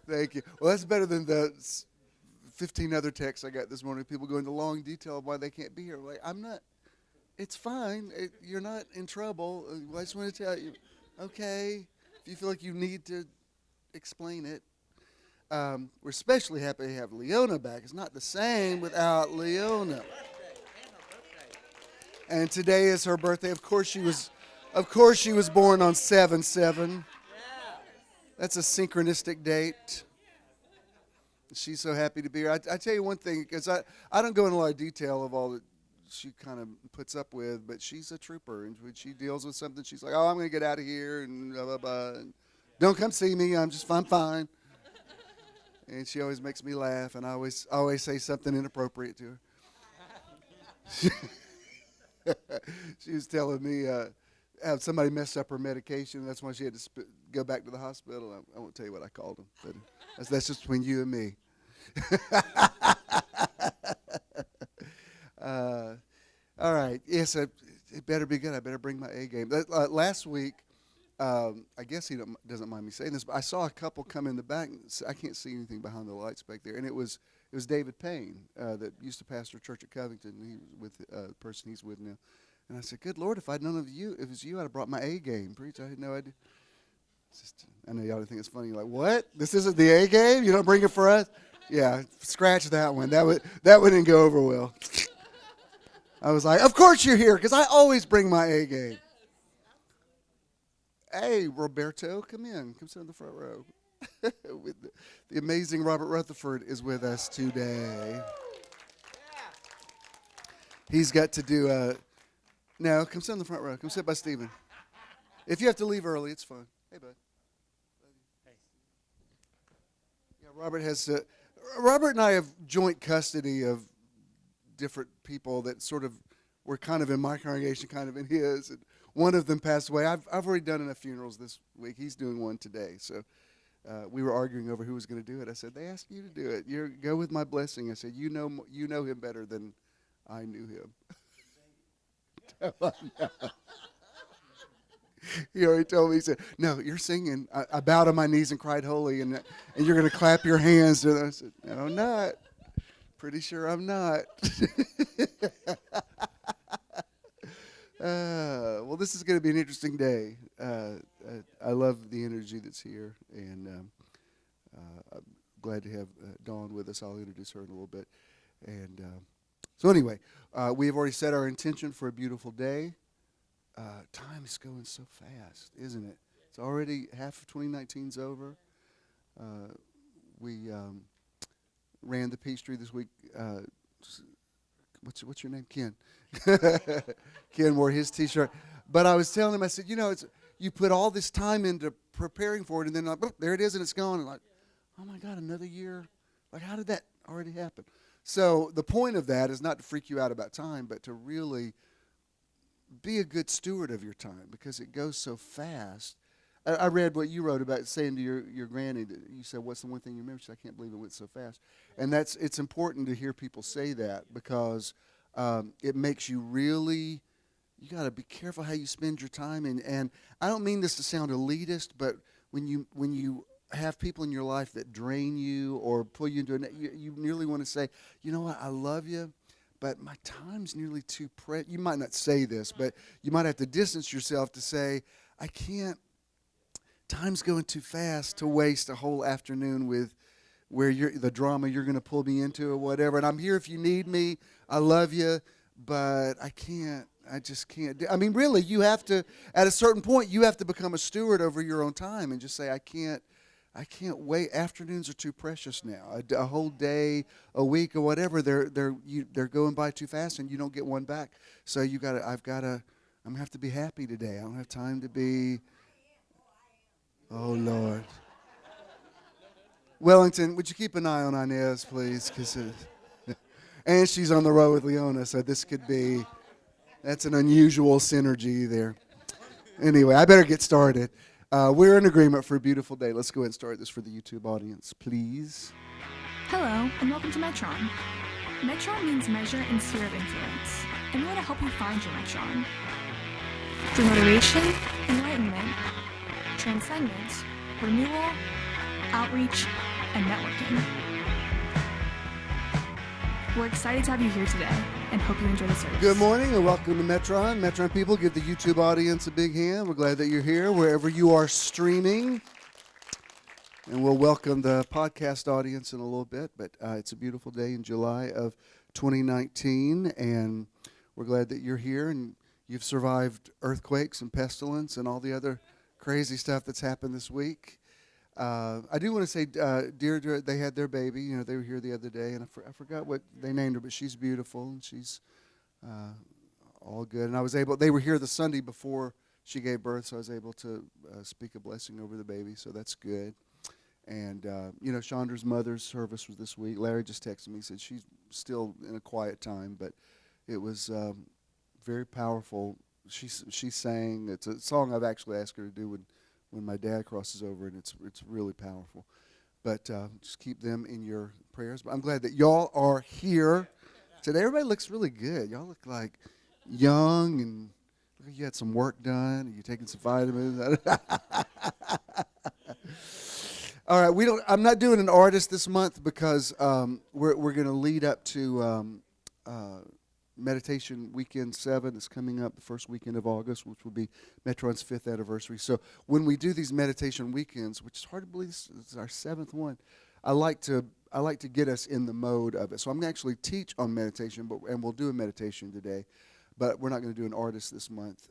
Thank you. Well, that's better than the 15 other texts I got this morning. People go into long detail of why they can't be here. Like, I'm not. It's fine. You're not in trouble. I just want to tell you. Okay. If you feel like you need to explain it. We're especially happy to have Leona back. It's not the same without Leona. And today is her birthday. Of course she was born on 7/7. That's a synchronistic date. She's so happy to be here. I tell you one thing, because I don't go into a lot of detail of all that she kind of puts up with, but she's a trooper. And when she deals with something, she's like, oh, I'm going to get out of here, and blah, blah, blah. And don't come see me. I'm fine. And she always makes me laugh, and I always say something inappropriate to her. She was telling me somebody messed up her medication. That's why she had to go back to the hospital. I won't tell you what I called them, but that's just between you and me. All right. Yes, it better be good. I better bring my A game. Last week, I guess he doesn't mind me saying this, but I saw a couple come in the back. I can't see anything behind the lights back there, and it was David Payne that used to pastor a church at Covington. He with the person he's with now. And I said, good Lord, if I'd known if it was you, I'd have brought my A game. Preach, I had no idea. I know y'all think it's funny. You're like, what? This isn't the A game? You don't bring it for us? Yeah, scratch that one. That wouldn't go over well. I was like, of course you're here, because I always bring my A game. Hey, Roberto, come in. Come sit in the front row. The amazing Robert Rutherford is with us today. He's got to do no, come sit in the front row. Come sit by Stephen. If you have to leave early, it's fine. Hey, bud. Hey. Yeah, Robert and I have joint custody of different people that sort of were kind of in my congregation, kind of in his. And one of them passed away. I've already done enough funerals this week. He's doing one today. So we were arguing over who was going to do it. I said, they asked you to do it. Go with my blessing. I said, you know him better than I knew him. He already told me, he said, no, you're singing. I bowed on my knees and cried holy, and you're going to clap your hands. And I said, no, I'm not. Pretty sure I'm not. Well, this is going to be an interesting day. I love the energy that's here, and I'm glad to have Dawn with us. I'll introduce her in a little bit. And so anyway, we have already set our intention for a beautiful day. Time is going so fast, isn't it? It's already half of 2019's over. We ran the Peachtree this week. What's your name? Ken. Ken wore his T-shirt. But I was telling him, I said, you put all this time into preparing for it, and then like, oh, there it is, and it's gone. And like, oh my God, another year? Like, how did that already happen? So the point of that is not to freak you out about time, but to really be a good steward of your time, because it goes so fast. I read what you wrote about saying to your granny that you said, what's the one thing you remember? She said, I can't believe it went so fast. And it's important to hear people say that, because it makes you really, you got to be careful how you spend your time. And I don't mean this to sound elitist, but when you have people in your life that drain you or pull you into you nearly want to say, you know what, I love you, but my time's nearly too you might not say this, but you might have to distance yourself to say, I can't. Time's going too fast to waste a whole afternoon with the drama you're going to pull me into or whatever. And I'm here if you need me. I love you, but I can't. I just can't. I mean, really, you have to, at a certain point, you have to become a steward over your own time and just say, I can't wait. Afternoons are too precious now. A whole day, a week, or whatever, they're going by too fast, and you don't get one back. So I'm gonna have to be happy today. I don't have time to be. Oh, Lord. Wellington, would you keep an eye on Inez, please? And she's on the road with Leona, so that's an unusual synergy there. Anyway, I better get started. We're in agreement for a beautiful day. Let's go ahead and start this for the YouTube audience, please. Hello, and welcome to Metron. Metron means measure and sphere of influence, and we want to help you find your Metron. Through motivation, enlightenment, transcendence, renewal, outreach, and networking. We're excited to have you here today and hope you enjoy the service. Good morning and welcome to Metron. Metron people, give the YouTube audience a big hand. We're glad that you're here wherever you are streaming. And we'll welcome the podcast audience in a little bit. But it's a beautiful day in July of 2019. And we're glad that you're here and you've survived earthquakes and pestilence and all the other crazy stuff that's happened this week. I do want to say, Deirdre, they had their baby. You know, they were here the other day, and I forgot what they named her, but she's beautiful, and she's all good. And I was able, they were here the Sunday before she gave birth, so I was able to speak a blessing over the baby, so that's good. And, you know, Chandra's mother's service was this week. Larry just texted me, he said she's still in a quiet time, but it was very powerful. She sang. It's a song I've actually asked her to do when my dad crosses over, and it's really powerful. But just keep them in your prayers. But I'm glad that y'all are here today. Everybody looks really good. Y'all look like young, and look like you had some work done, and you're taking some vitamins. All right, I'm not doing an artist this month because we're going to lead up to Meditation Weekend 7 is coming up the first weekend of August, which will be Metron's 5th anniversary. So when we do these meditation weekends, which is hard to believe this is our 7th one, I like to get us in the mode of it. So I'm going to actually teach on meditation, and we'll do a meditation today, but we're not going to do an artist this month.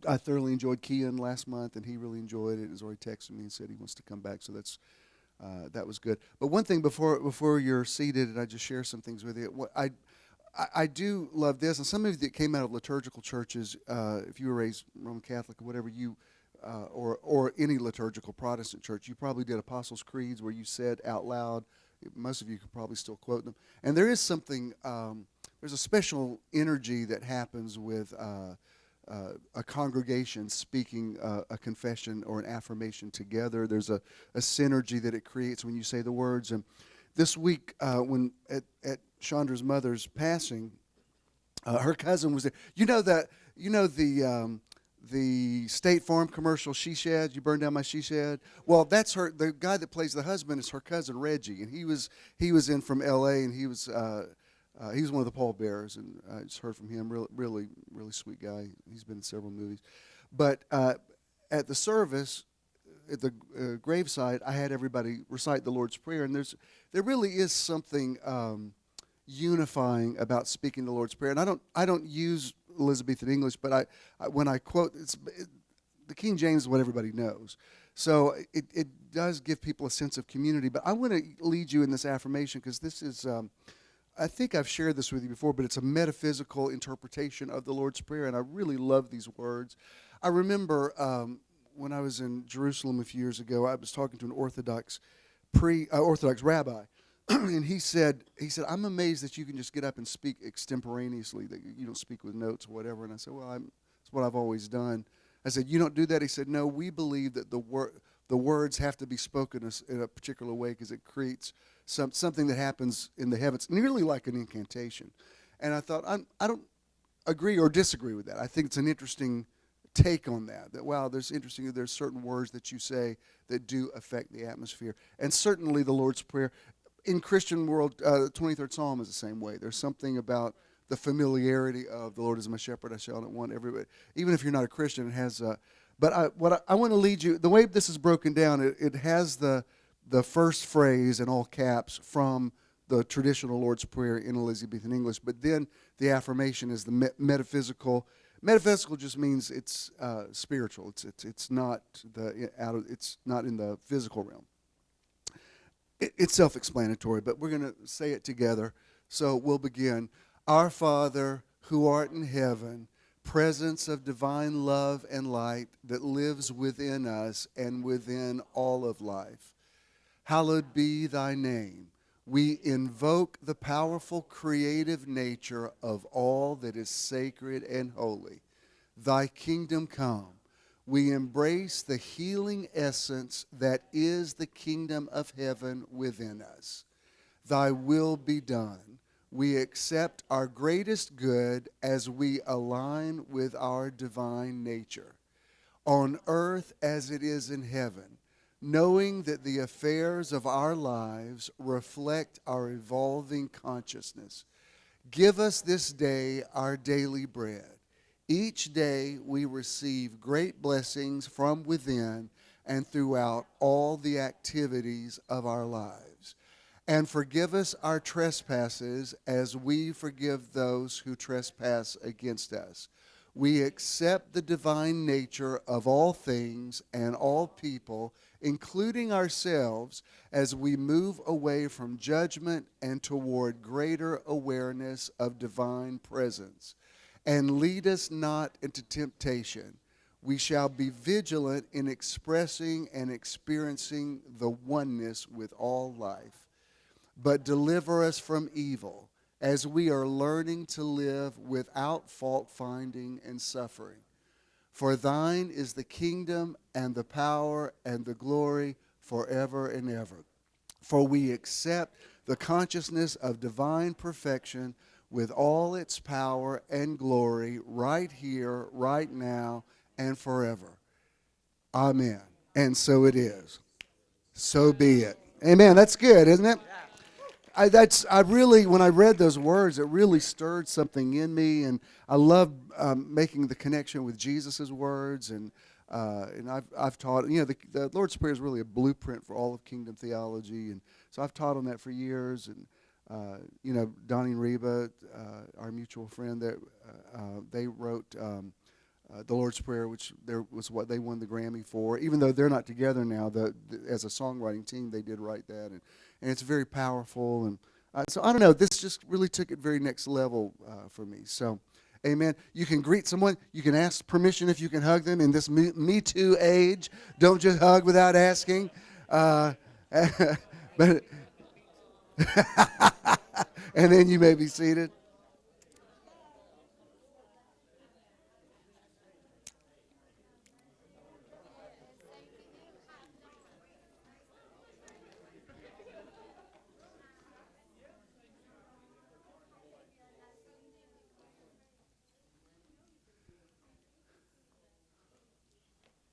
I thoroughly enjoyed Kian last month, and he really enjoyed it. He's already texted me and said he wants to come back, so that was good. But one thing before you're seated, and I just share some things with you. I do love this, and some of you that came out of liturgical churches, if you were raised Roman Catholic or whatever, or any liturgical Protestant church, you probably did Apostles' Creeds where you said out loud. Most of you could probably still quote them. And there is something, there's a special energy that happens with a congregation speaking a confession or an affirmation together. There's a synergy that it creates when you say the words. And this week, when at Chandra's mother's passing, her cousin was there. You know the State Farm commercial, She Shed, you burned down my she shed? Well, that's her. The guy that plays the husband is her cousin Reggie, and he was in from L.A. and he was one of the pallbearers, and I just heard from him. Really sweet guy. He's been in several movies. But at the service, at the graveside, I had everybody recite the Lord's Prayer, and there really is something unifying about speaking the Lord's Prayer. And I don't use Elizabethan English, but when I quote, the King James is what everybody knows. So it does give people a sense of community. But I want to lead you in this affirmation because this is, I think I've shared this with you before, but it's a metaphysical interpretation of the Lord's Prayer, and I really love these words. I remember when I was in Jerusalem a few years ago, I was talking to an Orthodox rabbi, and he said, I'm amazed that you can just get up and speak extemporaneously, that you don't speak with notes or whatever. And I said, well, it's what I've always done. I said, you don't do that? He said, no, we believe that the words have to be spoken in a particular way because it creates something that happens in the heavens, nearly like an incantation. And I thought, I don't agree or disagree with that. I think it's an interesting take on that wow, there's certain words that you say that do affect the atmosphere. And certainly the Lord's Prayer in Christian world, the 23rd Psalm is the same way. There's something about the familiarity of the Lord is my shepherd, I shall not want. Everybody, even if you're not a Christian, it has but I want to lead you, the way this is broken down, it has the first phrase in all caps from the traditional Lord's Prayer in Elizabethan English, but then the affirmation is the metaphysical. Metaphysical just means it's spiritual. It's not it's not in the physical realm. It's self-explanatory, but we're going to say it together. So we'll begin. Our Father, who art in heaven, presence of divine love and light that lives within us and within all of life. Hallowed be thy name. We invoke the powerful creative nature of all that is sacred and holy. Thy kingdom come. We embrace the healing essence that is the kingdom of heaven within us. Thy will be done. We accept our greatest good as we align with our divine nature. On earth as it is in heaven, knowing that the affairs of our lives reflect our evolving consciousness. Give us this day our daily bread. Each day we receive great blessings from within and throughout all the activities of our lives. And forgive us our trespasses as we forgive those who trespass against us. We accept the divine nature of all things and all people, including ourselves, as we move away from judgment and toward greater awareness of divine presence. And lead us not into temptation. We shall be vigilant in expressing and experiencing the oneness with all life. But deliver us from evil, as we are learning to live without fault-finding and suffering. For thine is the kingdom and the power and the glory forever and ever. For we accept the consciousness of divine perfection with all its power and glory right here, right now, and forever. Amen. And so it is. So be it. Amen. That's good, isn't it? I really, when I read those words, it really stirred something in me, and I love making the connection with Jesus' words, and I've taught, the Lord's Prayer is really a blueprint for all of kingdom theology, and so I've taught on that for years, and Donnie and Reba, our mutual friend, they wrote the Lord's Prayer, which was what they won the Grammy for. Even though they're not together now, as a songwriting team, they did write that, and it's very powerful. And so I don't know, this just really took it very next level for me. So, amen. You can greet someone. You can ask permission if you can hug them in this Me Too age. Don't just hug without asking. But and then you may be seated.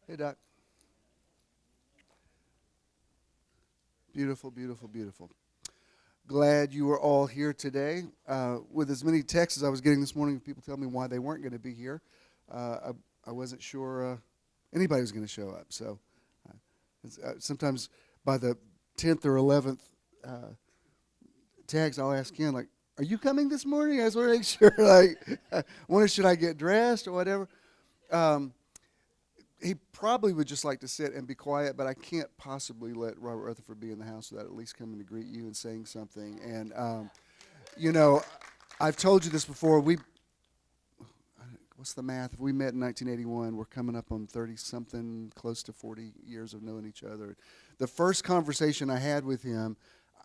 Hey, Doc. Beautiful, beautiful, beautiful. Glad you were all here today. With as many texts as I was getting this morning, people tell me why they weren't going to be here. I wasn't sure anybody was going to show up. So sometimes by the 10th or 11th tags, I'll ask Ken, like, are you coming this morning? I just want to make sure, like, wonder should I get dressed or whatever. He probably would just like to sit and be quiet, but I can't possibly let Robert Rutherford be in the house without at least coming to greet you and saying something. And, I've told you this before. What's the math? If we met in 1981, we're coming up on 30-something, close to 40 years of knowing each other. The first conversation I had with him,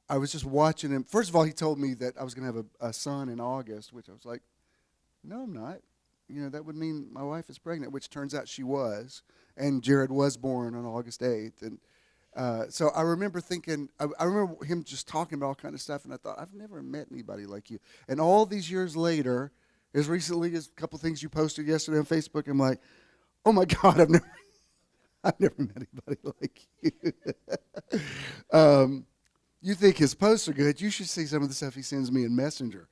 I was just watching him. First of all, he told me that I was going to have a son in August, which I was like, no, I'm not. That would mean my wife is pregnant, which turns out she was, and Jared was born on August 8th. And so I remember thinking, I remember him just talking about all kind of stuff, and I thought, I've never met anybody like you. And all these years later, as recently as a couple things you posted yesterday on Facebook, I'm like, oh my God, I've never met anybody like you. You think his posts are good? You should see some of the stuff he sends me in Messenger.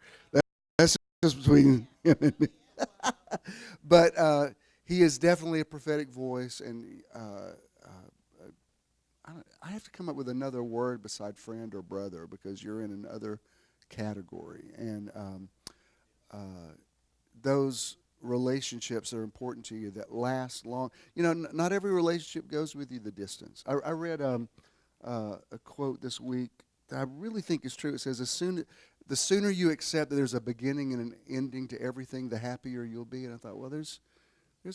That's just between him and me. But he is definitely a prophetic voice, and I have to come up with another word beside friend or brother, because you're in another category. And those relationships are important to you that last long. Not every relationship goes with you the distance. I read a quote this week that I really think is true. It says, the sooner you accept that there's a beginning and an ending to everything, the happier you'll be. And I thought, well, there's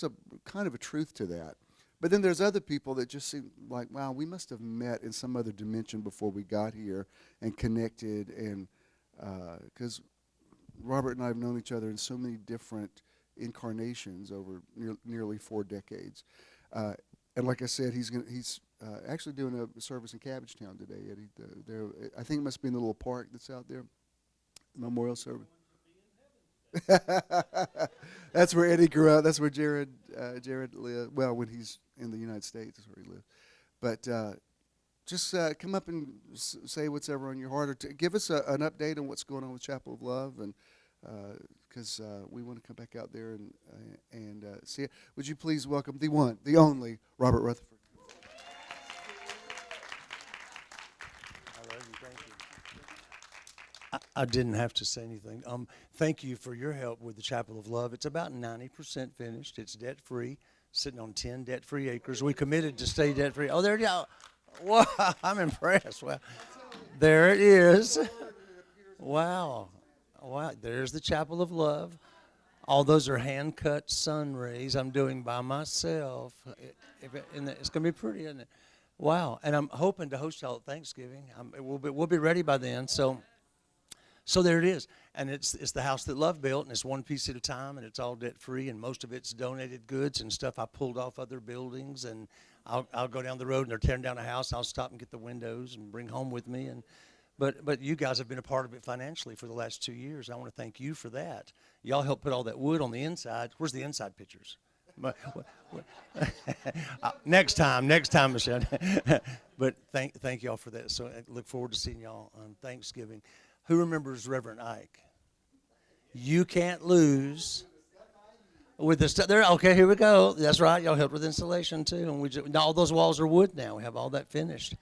a kind of a truth to that. But then there's other people that just seem like, wow, we must have met in some other dimension before we got here and connected. And because Robert and I have known each other in so many different incarnations over nearly 4 decades. And like I said, he's actually doing a service in Cabbagetown today. I think it must be in the little park that's out there. Memorial service. That's where Eddie grew up. That's where Jared lived. Well, when he's in the United States, that's where he lived. But just come up and say what's ever on your heart, or give us an update on what's going on with Chapel of Love, and because we want to come back out there and see it. Would you please welcome the one, the only Robert Rutherford? I love you. Thank you. I didn't have to say anything. Thank you for your help with the Chapel of Love. It's about 90% finished. It's debt-free, sitting on 10 debt-free acres. We committed to stay debt-free. Oh, there you go. Wow, I'm impressed. Wow. There it is. Wow. Wow, there's the Chapel of Love. All those are hand-cut sun rays I'm doing by myself. It's going to be pretty, isn't it? Wow, and I'm hoping to host y'all at Thanksgiving. We'll be ready by then. So there it is, and it's the house that Love built, and it's one piece at a time, and it's all debt-free, and most of it's donated goods and stuff I pulled off other buildings, and I'll go down the road, and they're tearing down a house. I'll stop and get the windows and bring home with me, But you guys have been a part of it financially for the last 2 years. I want to thank you for that. Y'all helped put all that wood on the inside. Where's the inside pictures? Next time, Michelle. But thank y'all for that. So I look forward to seeing y'all on Thanksgiving. Who remembers Reverend Ike? You can't lose with the stuff there. Okay, here we go. That's right. Y'all helped with installation too, and all those walls are wood now. We have all that finished.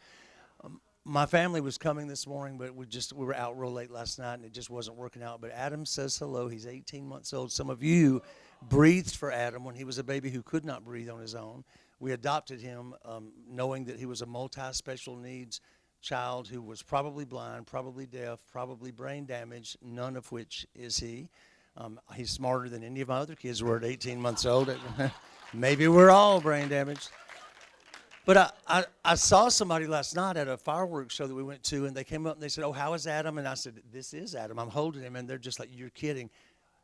My family was coming this morning, but we were out real late last night, and it just wasn't working out. But Adam says hello. He's 18 months old. Some of you breathed for Adam when he was a baby who could not breathe on his own. We adopted him knowing that he was a multi-special needs child who was probably blind, probably deaf, probably brain damaged, none of which is he. He's smarter than any of my other kids were at 18 months old. Maybe we're all brain damaged. But I saw somebody last night at a fireworks show that we went to, and they came up and they said, "Oh, how is Adam?" And I said, "This is Adam. I'm holding him." And they're just like, "You're kidding."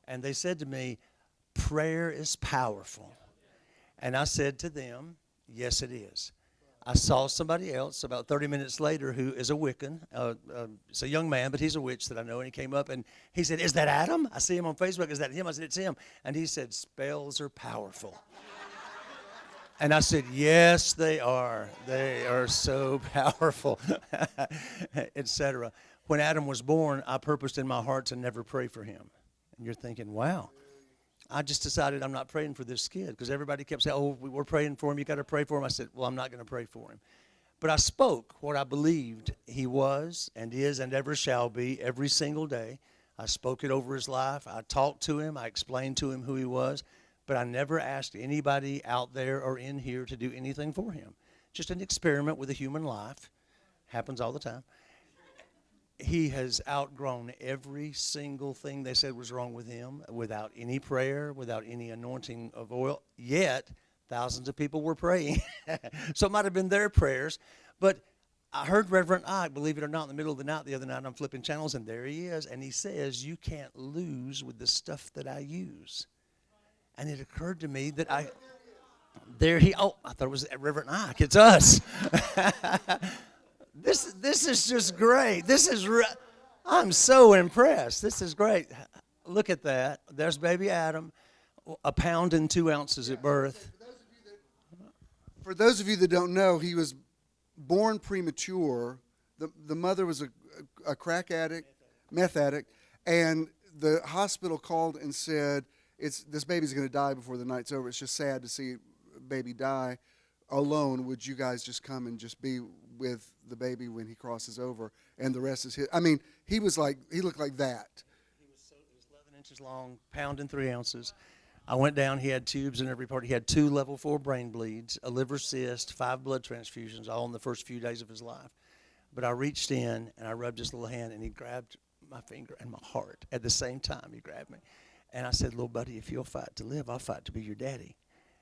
And they said to me, "Prayer is powerful." And I said to them, "Yes, it is." I saw somebody else about 30 minutes later who is a Wiccan. It's a young man, but he's a witch that I know. And he came up and he said, "Is that Adam? I see him on Facebook. Is that him?" I said, "It's him." And he said, "Spells are powerful." And I said, "Yes, they are. They are so powerful," etc. When Adam was born, I purposed in my heart to never pray for him. And you're thinking, wow. I just decided I'm not praying for this kid because everybody kept saying, "Oh, we're praying for him. You got to pray for him." I said, "Well, I'm not going to pray for him." But I spoke what I believed he was and is and ever shall be every single day. I spoke it over his life. I talked to him. I explained to him who he was. But I never asked anybody out there or in here to do anything for him. Just an experiment with a human life. Happens all the time. He has outgrown every single thing they said was wrong with him without any prayer, without any anointing of oil. Yet, thousands of people were praying. So it might have been their prayers. But I heard Reverend Ike, believe it or not, in the middle of the night the other night, I'm flipping channels, and there he is. And he says, "You can't lose with the stuff that I use." And it occurred to me that I thought it was Reverend Ike. It's us. This is just great. I'm so impressed. This is great. Look at that. There's baby Adam, 1 pound and 2 ounces at birth. For those of you that don't know, he was born premature. The mother was a crack addict, meth addict, and the hospital called and said, this baby's going to die before the night's over. It's just sad to see a baby die alone. Would you guys just come and just be with the baby when he crosses over? And the rest is his. I mean, he looked like that. He was 11 inches long, 1 pound and 3 ounces. I went down. He had tubes in every part. He had 2 level 4 brain bleeds, a liver cyst, 5 blood transfusions, all in the first few days of his life. But I reached in and I rubbed his little hand, and he grabbed my finger and my heart at the same time. He grabbed me. And I said, "Little buddy, if you'll fight to live, I'll fight to be your daddy."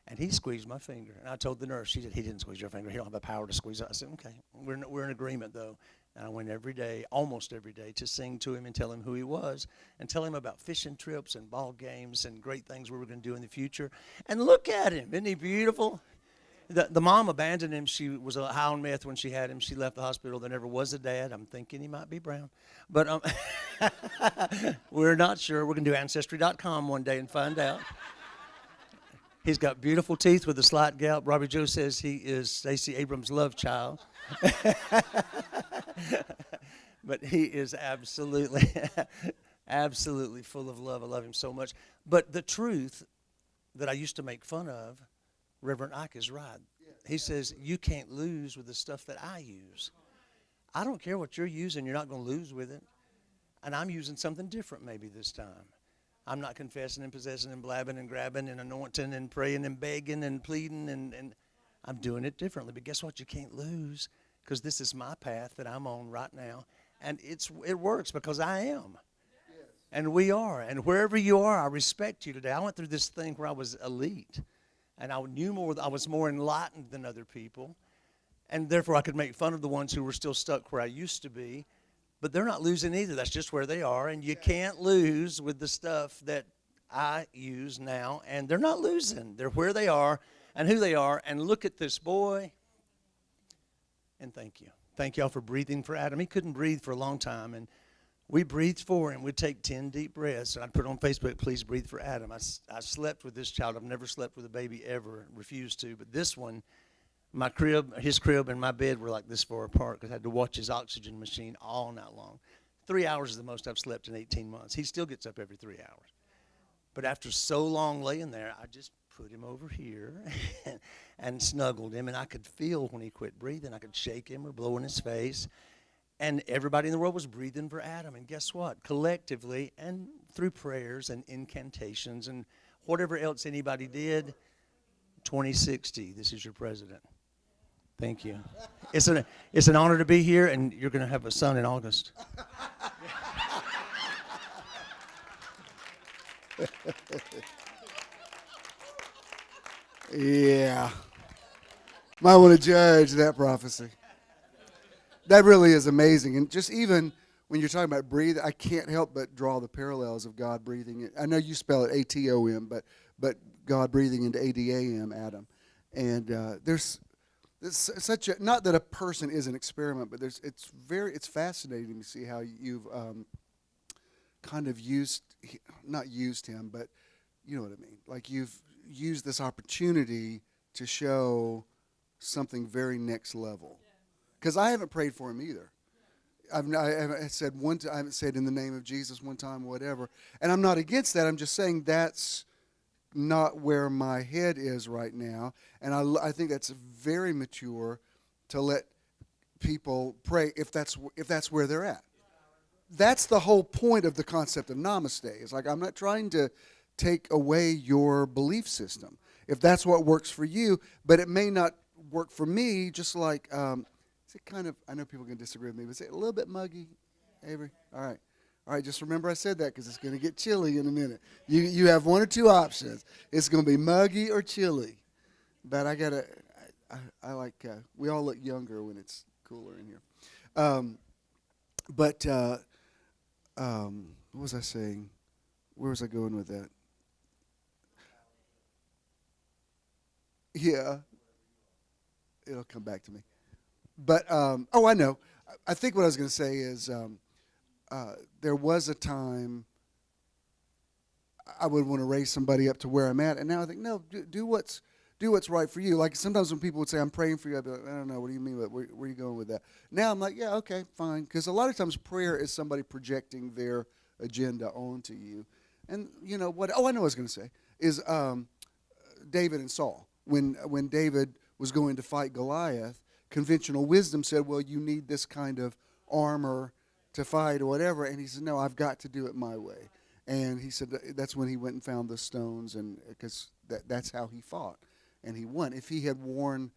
And he squeezed my finger. And I told the nurse, she said, "He didn't squeeze your finger. He don't have the power to squeeze it." I said, "Okay, we're in agreement, though." And I went every day, almost every day, to sing to him and tell him who he was and tell him about fishing trips and ball games and great things we were going to do in the future. And look at him. Isn't he beautiful? The mom abandoned him. She was high on meth when she had him. She left the hospital. There never was a dad. I'm thinking he might be brown. But we're not sure. We're going to do Ancestry.com one day and find out. He's got beautiful teeth with a slight gap. Robbie Joe says he is Stacey Abrams' love child. But he is absolutely, absolutely full of love. I love him so much. But the truth that I used to make fun of, Reverend Ike is right. He says, you can't lose with the stuff that I use. I don't care what you're using. You're not going to lose with it. And I'm using something different maybe this time. I'm not confessing and possessing and blabbing and grabbing and anointing and praying and begging and pleading. And I'm doing it differently. But guess what? You can't lose, because this is my path that I'm on right now. And it works because I am. And we are. And wherever you are, I respect you today. I went through this thing where I was elite. And I knew more. I was more enlightened than other people. And therefore, I could make fun of the ones who were still stuck where I used to be. But they're not losing either. That's just where they are. And you can't lose with the stuff that I use now. And they're not losing. They're where they are and who they are. And look at this boy. And thank you. Thank y'all for breathing for Adam. He couldn't breathe for a long time. And we breathed for him. We'd take 10 deep breaths. And I'd put on Facebook, please breathe for Adam. I slept with this child. I've never slept with a baby ever. Refused to. But this one, my crib, his crib and my bed were like this far apart because I had to watch his oxygen machine all night long. 3 hours is the most I've slept in 18 months. He still gets up every 3 hours. But after so long laying there, I just put him over here and snuggled him. And I could feel when he quit breathing. I could shake him or blow in his face. And everybody in the world was breathing for Adam. And guess what? Collectively and through prayers and incantations and whatever else anybody did, 2060, this is your president. Thank you. It's an honor to be here, and you're going to have a son in August. Yeah. Might want to judge that prophecy. That really is amazing. And just even when you're talking about breathe, I can't help but draw the parallels of God breathing. I know you spell it ATOM, but God breathing into ADAM, Adam. And there's such a, not that a person is an experiment, but it's fascinating to see how you've kind of not used him, but you know what I mean. Like you've used this opportunity to show something very next level. Because I haven't prayed for him either. I haven't said in the name of Jesus one time, whatever. And I'm not against that. I'm just saying that's not where my head is right now. And I think that's very mature to let people pray if that's where they're at. That's the whole point of the concept of namaste. It's like I'm not trying to take away your belief system. If that's what works for you, but it may not work for me, just like, is it kind of, I know people can disagree with me, but is it a little bit muggy, Avery? All right, just remember I said that because it's going to get chilly in a minute. You have one or two options. It's going to be muggy or chilly. But I like, we all look younger when it's cooler in here. What was I saying? Where was I going with that? Yeah. It'll come back to me. But, I know. I think what I was going to say is there was a time I would want to raise somebody up to where I'm at, and now I think, no, do what's right for you. Like sometimes when people would say, I'm praying for you, I'd be like, I don't know, what do you mean? Where are you going with that? Now I'm like, yeah, okay, fine. Because a lot of times prayer is somebody projecting their agenda onto you. And you know what? Oh, I know what I was going to say is David and Saul. When David was going to fight Goliath, conventional wisdom said, well, you need this kind of armor to fight or whatever. And he said, no, I've got to do it my way. And he said that's when he went and found the stones, and because that's how he fought. And he won. If he had worn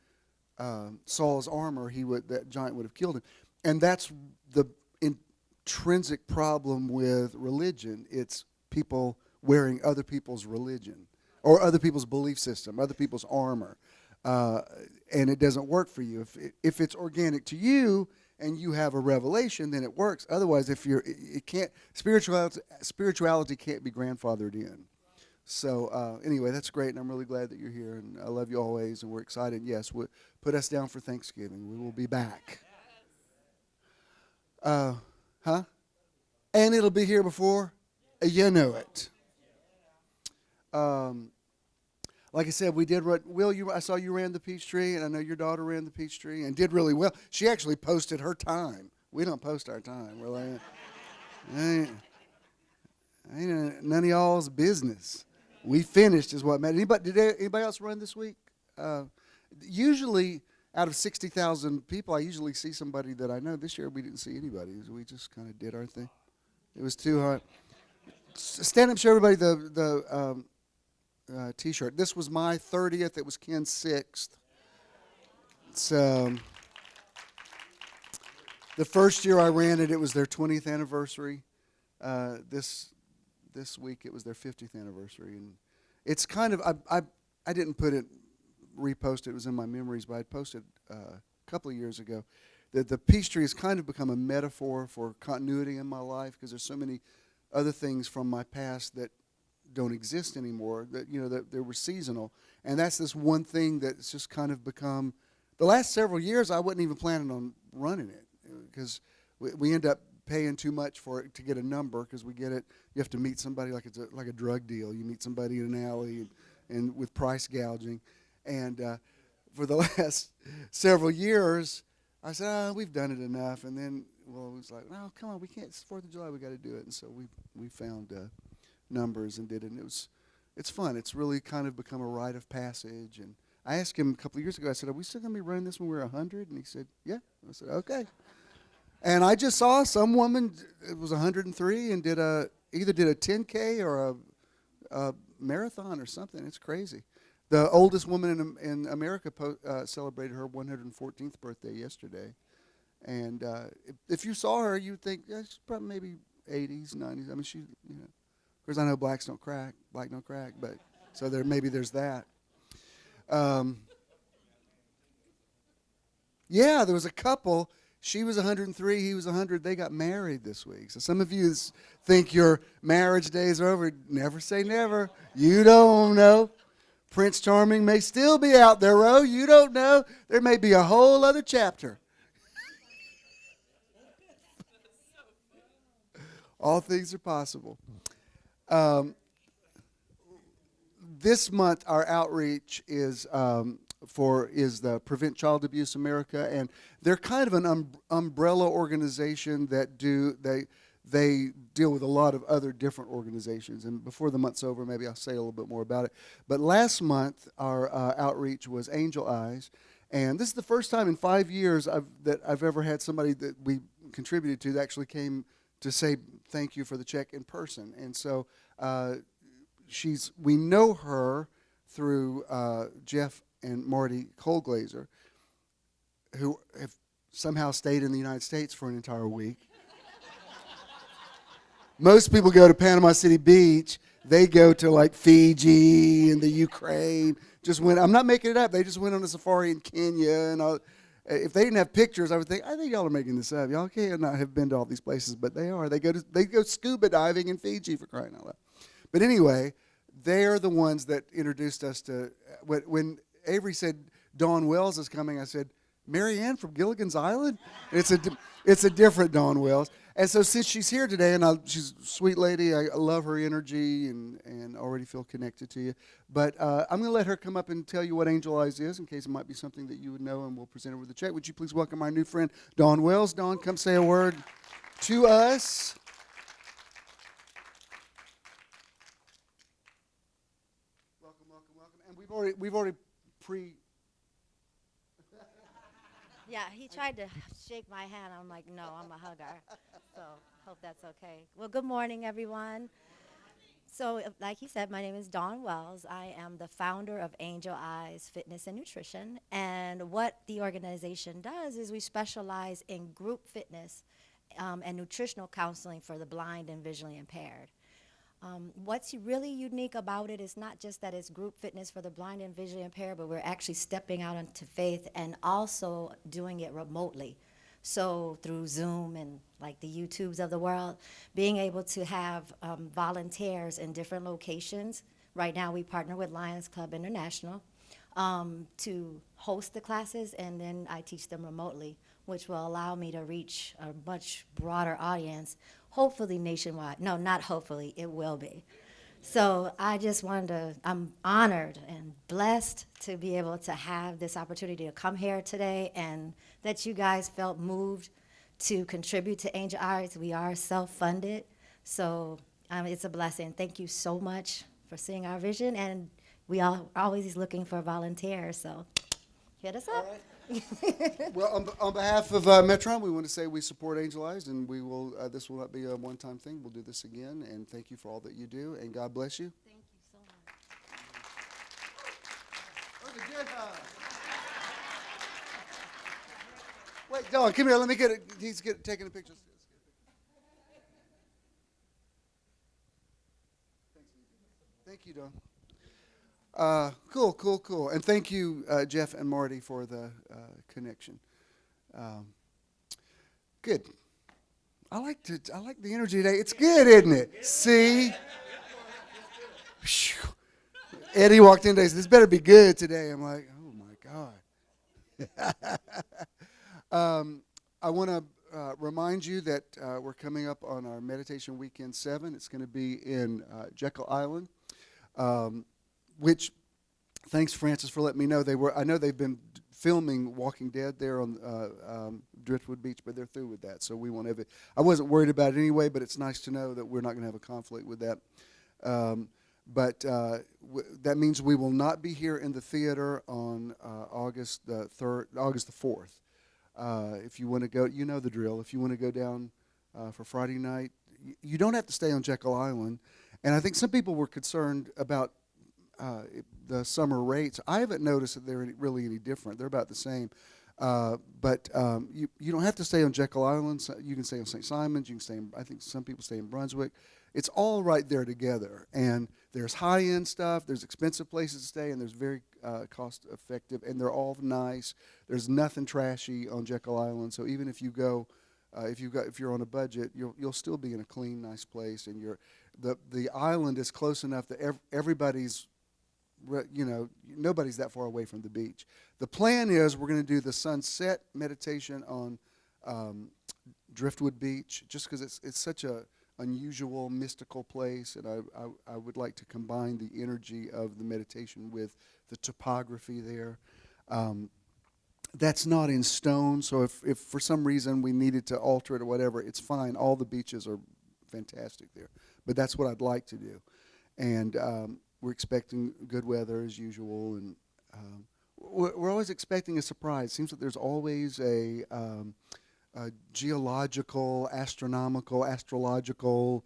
Saul's armor, that giant would have killed him. And that's the intrinsic problem with religion. It's people wearing other people's religion or other people's belief system, other people's armor. And it doesn't work for you. If it's organic to you and you have a revelation, then it works. Otherwise, spirituality can't be grandfathered in. So anyway, that's great, and I'm really glad that you're here, and I love you always, and we're excited. Yes, put us down for Thanksgiving. We will be back. And it'll be here before you know it. like I said, we did run. Will, I saw you ran the Peachtree, and I know your daughter ran the Peachtree and did really well. She actually posted her time. We don't post our time. We're like, ain't none of y'all's business. We finished is what mattered. Anybody else run this week? Usually, out of 60,000 people, I usually see somebody that I know. This year, we didn't see anybody. We just kind of did our thing. It was too hard. Stand up, show everybody the T-shirt. This was my 30th. It was Ken's 6th. So the first year I ran it, it was their 20th anniversary. This week it was their 50th anniversary, and it's kind of I didn't repost it. It was in my memories, but I posted a couple of years ago that the Peachtree has kind of become a metaphor for continuity in my life because there's so many other things from my past that don't exist anymore, that they were seasonal. And that's this one thing that's just kind of become, the last several years I wasn't even planning on running it because we end up paying too much for it to get a number because we get it, you have to meet somebody like it's like a drug deal. You meet somebody in an alley and with price gouging. And for the last several years, I said, we've done it enough. And then, it was like, no, come on, we can't. It's 4th of July, we got to do it. And so we found numbers and did it. And it's fun. It's really kind of become a rite of passage. And I asked him a couple of years ago, I said, are we still going to be running this when we're 100? And he said, yeah. I said, okay. And I just saw some woman, it was 103, and either did a 10K or a marathon or something. It's crazy. The oldest woman in America celebrated her 114th birthday yesterday. And if you saw her, you'd think, yeah, she's probably maybe 80s, 90s. I mean, she, of course, I know black don't crack, but so there's that. Yeah, there was a couple. She was 103, he was 100. They got married this week. So some of you think your marriage days are over. Never say never. You don't know. Prince Charming may still be out there, Ro. You don't know. There may be a whole other chapter. All things are possible. This month, our outreach is the Prevent Child Abuse America, and they're kind of an umbrella organization that they deal with a lot of other different organizations. And before the month's over, maybe I'll say a little bit more about it. But last month, our outreach was Angel Eyes, and this is the first time in 5 years that I've ever had somebody that we contributed to that actually came to say thank you for the check in person. And so we know her through Jeff and Marty Colglazer, who have somehow stayed in the United States for an entire week. Most people go to Panama City Beach. They go to like Fiji and the Ukraine. I'm not making it up. They just went on a safari in Kenya. And if they didn't have pictures, I think y'all are making this up. Y'all can't not have been to all these places, but they are. They go scuba diving in Fiji, for crying out loud. But anyway, they're the ones that introduced us to, when Avery said Dawn Wells is coming, I said, Mary Ann from Gilligan's Island? It's a different Dawn Wells. And so since she's here today, and she's a sweet lady, I love her energy and already feel connected to you. But I'm going to let her come up and tell you what Angel Eyes is in case it might be something that you would know, and we'll present it with a check. Would you please welcome our new friend, Dawn Wells? Dawn, come say a word to us. Welcome. And we've already Yeah, he tried to shake my hand. I'm like, no, I'm a hugger. So hope that's okay. Well, good morning, everyone. So like he said, my name is Dawn Wells. I am the founder of Angel Eyes Fitness and Nutrition. And what the organization does is we specialize in group fitness and nutritional counseling for the blind and visually impaired. What's really unique about it is not just that it's group fitness for the blind and visually impaired, but we're actually stepping out into faith and also doing it remotely. So through Zoom and like the YouTubes of the world, being able to have volunteers in different locations. Right now we partner with Lions Club International to host the classes, and then I teach them remotely, which will allow me to reach a much broader audience, hopefully nationwide. No, not hopefully, it will be. So I just wanted to, I'm honored and blessed to be able to have this opportunity to come here today, and that you guys felt moved to contribute to Angel Eyes. We are self-funded, so it's a blessing. Thank you so much for seeing our vision, and we are always looking for volunteers, so hit us up. Well, on behalf of Metron, we want to say we support Angel Eyes, and we will. This will not be a one-time thing. We'll do this again, and thank you for all that you do, and God bless you. Thank you so much. Wait, Don, come here. Let me get it. He's taking a picture. Thank you, Don. Cool. And thank you, Jeff and Marty, for the connection. Good. I like the energy today. It's good, isn't it? See? Phew. Eddie walked in today and said, "This better be good today." I'm like, oh my God. I want to remind you that we're coming up on our Meditation Weekend 7. It's going to be in Jekyll Island. Which, thanks Francis for letting me know. I know they've been filming Walking Dead there on Driftwood Beach, but they're through with that, so we won't have it. I wasn't worried about it anyway, but it's nice to know that we're not going to have a conflict with that. That means we will not be here in the theater on August the 4th. If you want to go, you know the drill. If you want to go down for Friday night, you don't have to stay on Jekyll Island. And I think some people were concerned about the summer rates. I haven't noticed that they're really any different. They're about the same. But you don't have to stay on Jekyll Island. So you can stay on St. Simon's. You can stay I think some people stay in Brunswick. It's all right there together. And there's high-end stuff. There's expensive places to stay, and there's very cost-effective. And they're all nice. There's nothing trashy on Jekyll Island. So even if you go, if you're on a budget, you'll still be in a clean, nice place. And the island is close enough that everybody's, nobody's that far away from the beach. The plan is we're going to do the sunset meditation on Driftwood Beach, just because it's such a unusual, mystical place, and I would like to combine the energy of the meditation with the topography there. That's not in stone, so if for some reason we needed to alter it or whatever, it's fine. All the beaches are fantastic there. But that's what I'd like to do. And we're expecting good weather as usual, and we're always expecting a surprise. Seems that there's always a geological, astronomical, astrological,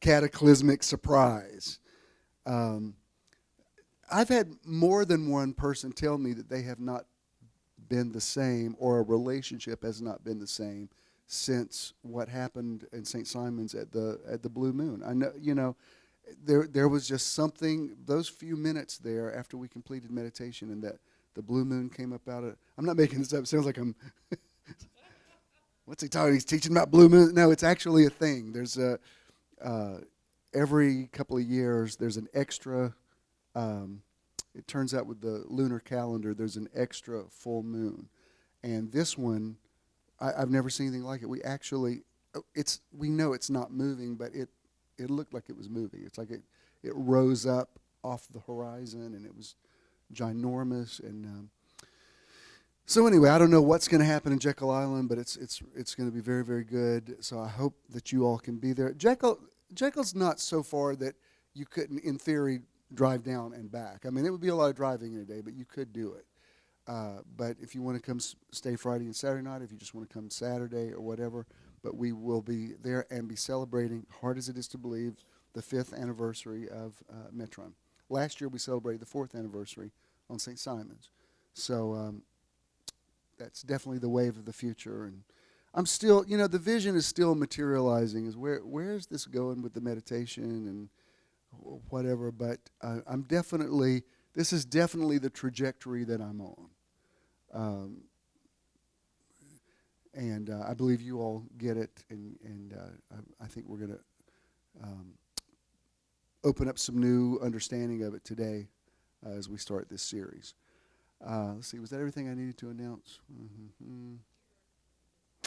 cataclysmic surprise. I've had more than one person tell me that they have not been the same, or a relationship has not been the same since what happened in St. Simon's at the Blue Moon. I know, there was just something, those few minutes there after we completed meditation, and that the Blue Moon came up out of. I'm not making this up. It sounds like I'm. What's he talking? He's teaching about Blue Moon. No, it's actually a thing. There's every couple of years there's an extra. It turns out with the lunar calendar, there's an extra full moon, and this one. I've never seen anything like it. We know it's not moving, but it looked like it was moving. It's like it rose up off the horizon, and it was ginormous. And so anyway, I don't know what's going to happen in Jekyll Island, but it's going to be very, very good. So I hope that you all can be there. Jekyll's not so far that you couldn't, in theory, drive down and back. I mean, it would be a lot of driving in a day, but you could do it. But if you want to come stay Friday and Saturday night, if you just want to come Saturday or whatever, but we will be there and be celebrating, hard as it is to believe, the 5th anniversary of Metron. Last year we celebrated the 4th anniversary on St. Simon's. So that's definitely the wave of the future. And I'm still, the vision is still materializing. Is where is this going with the meditation and whatever? But this is definitely the trajectory that I'm on. And I believe you all get it, and I think we're going to open up some new understanding of it today as we start this series. Let's see, was that everything I needed to announce? Mm-hmm.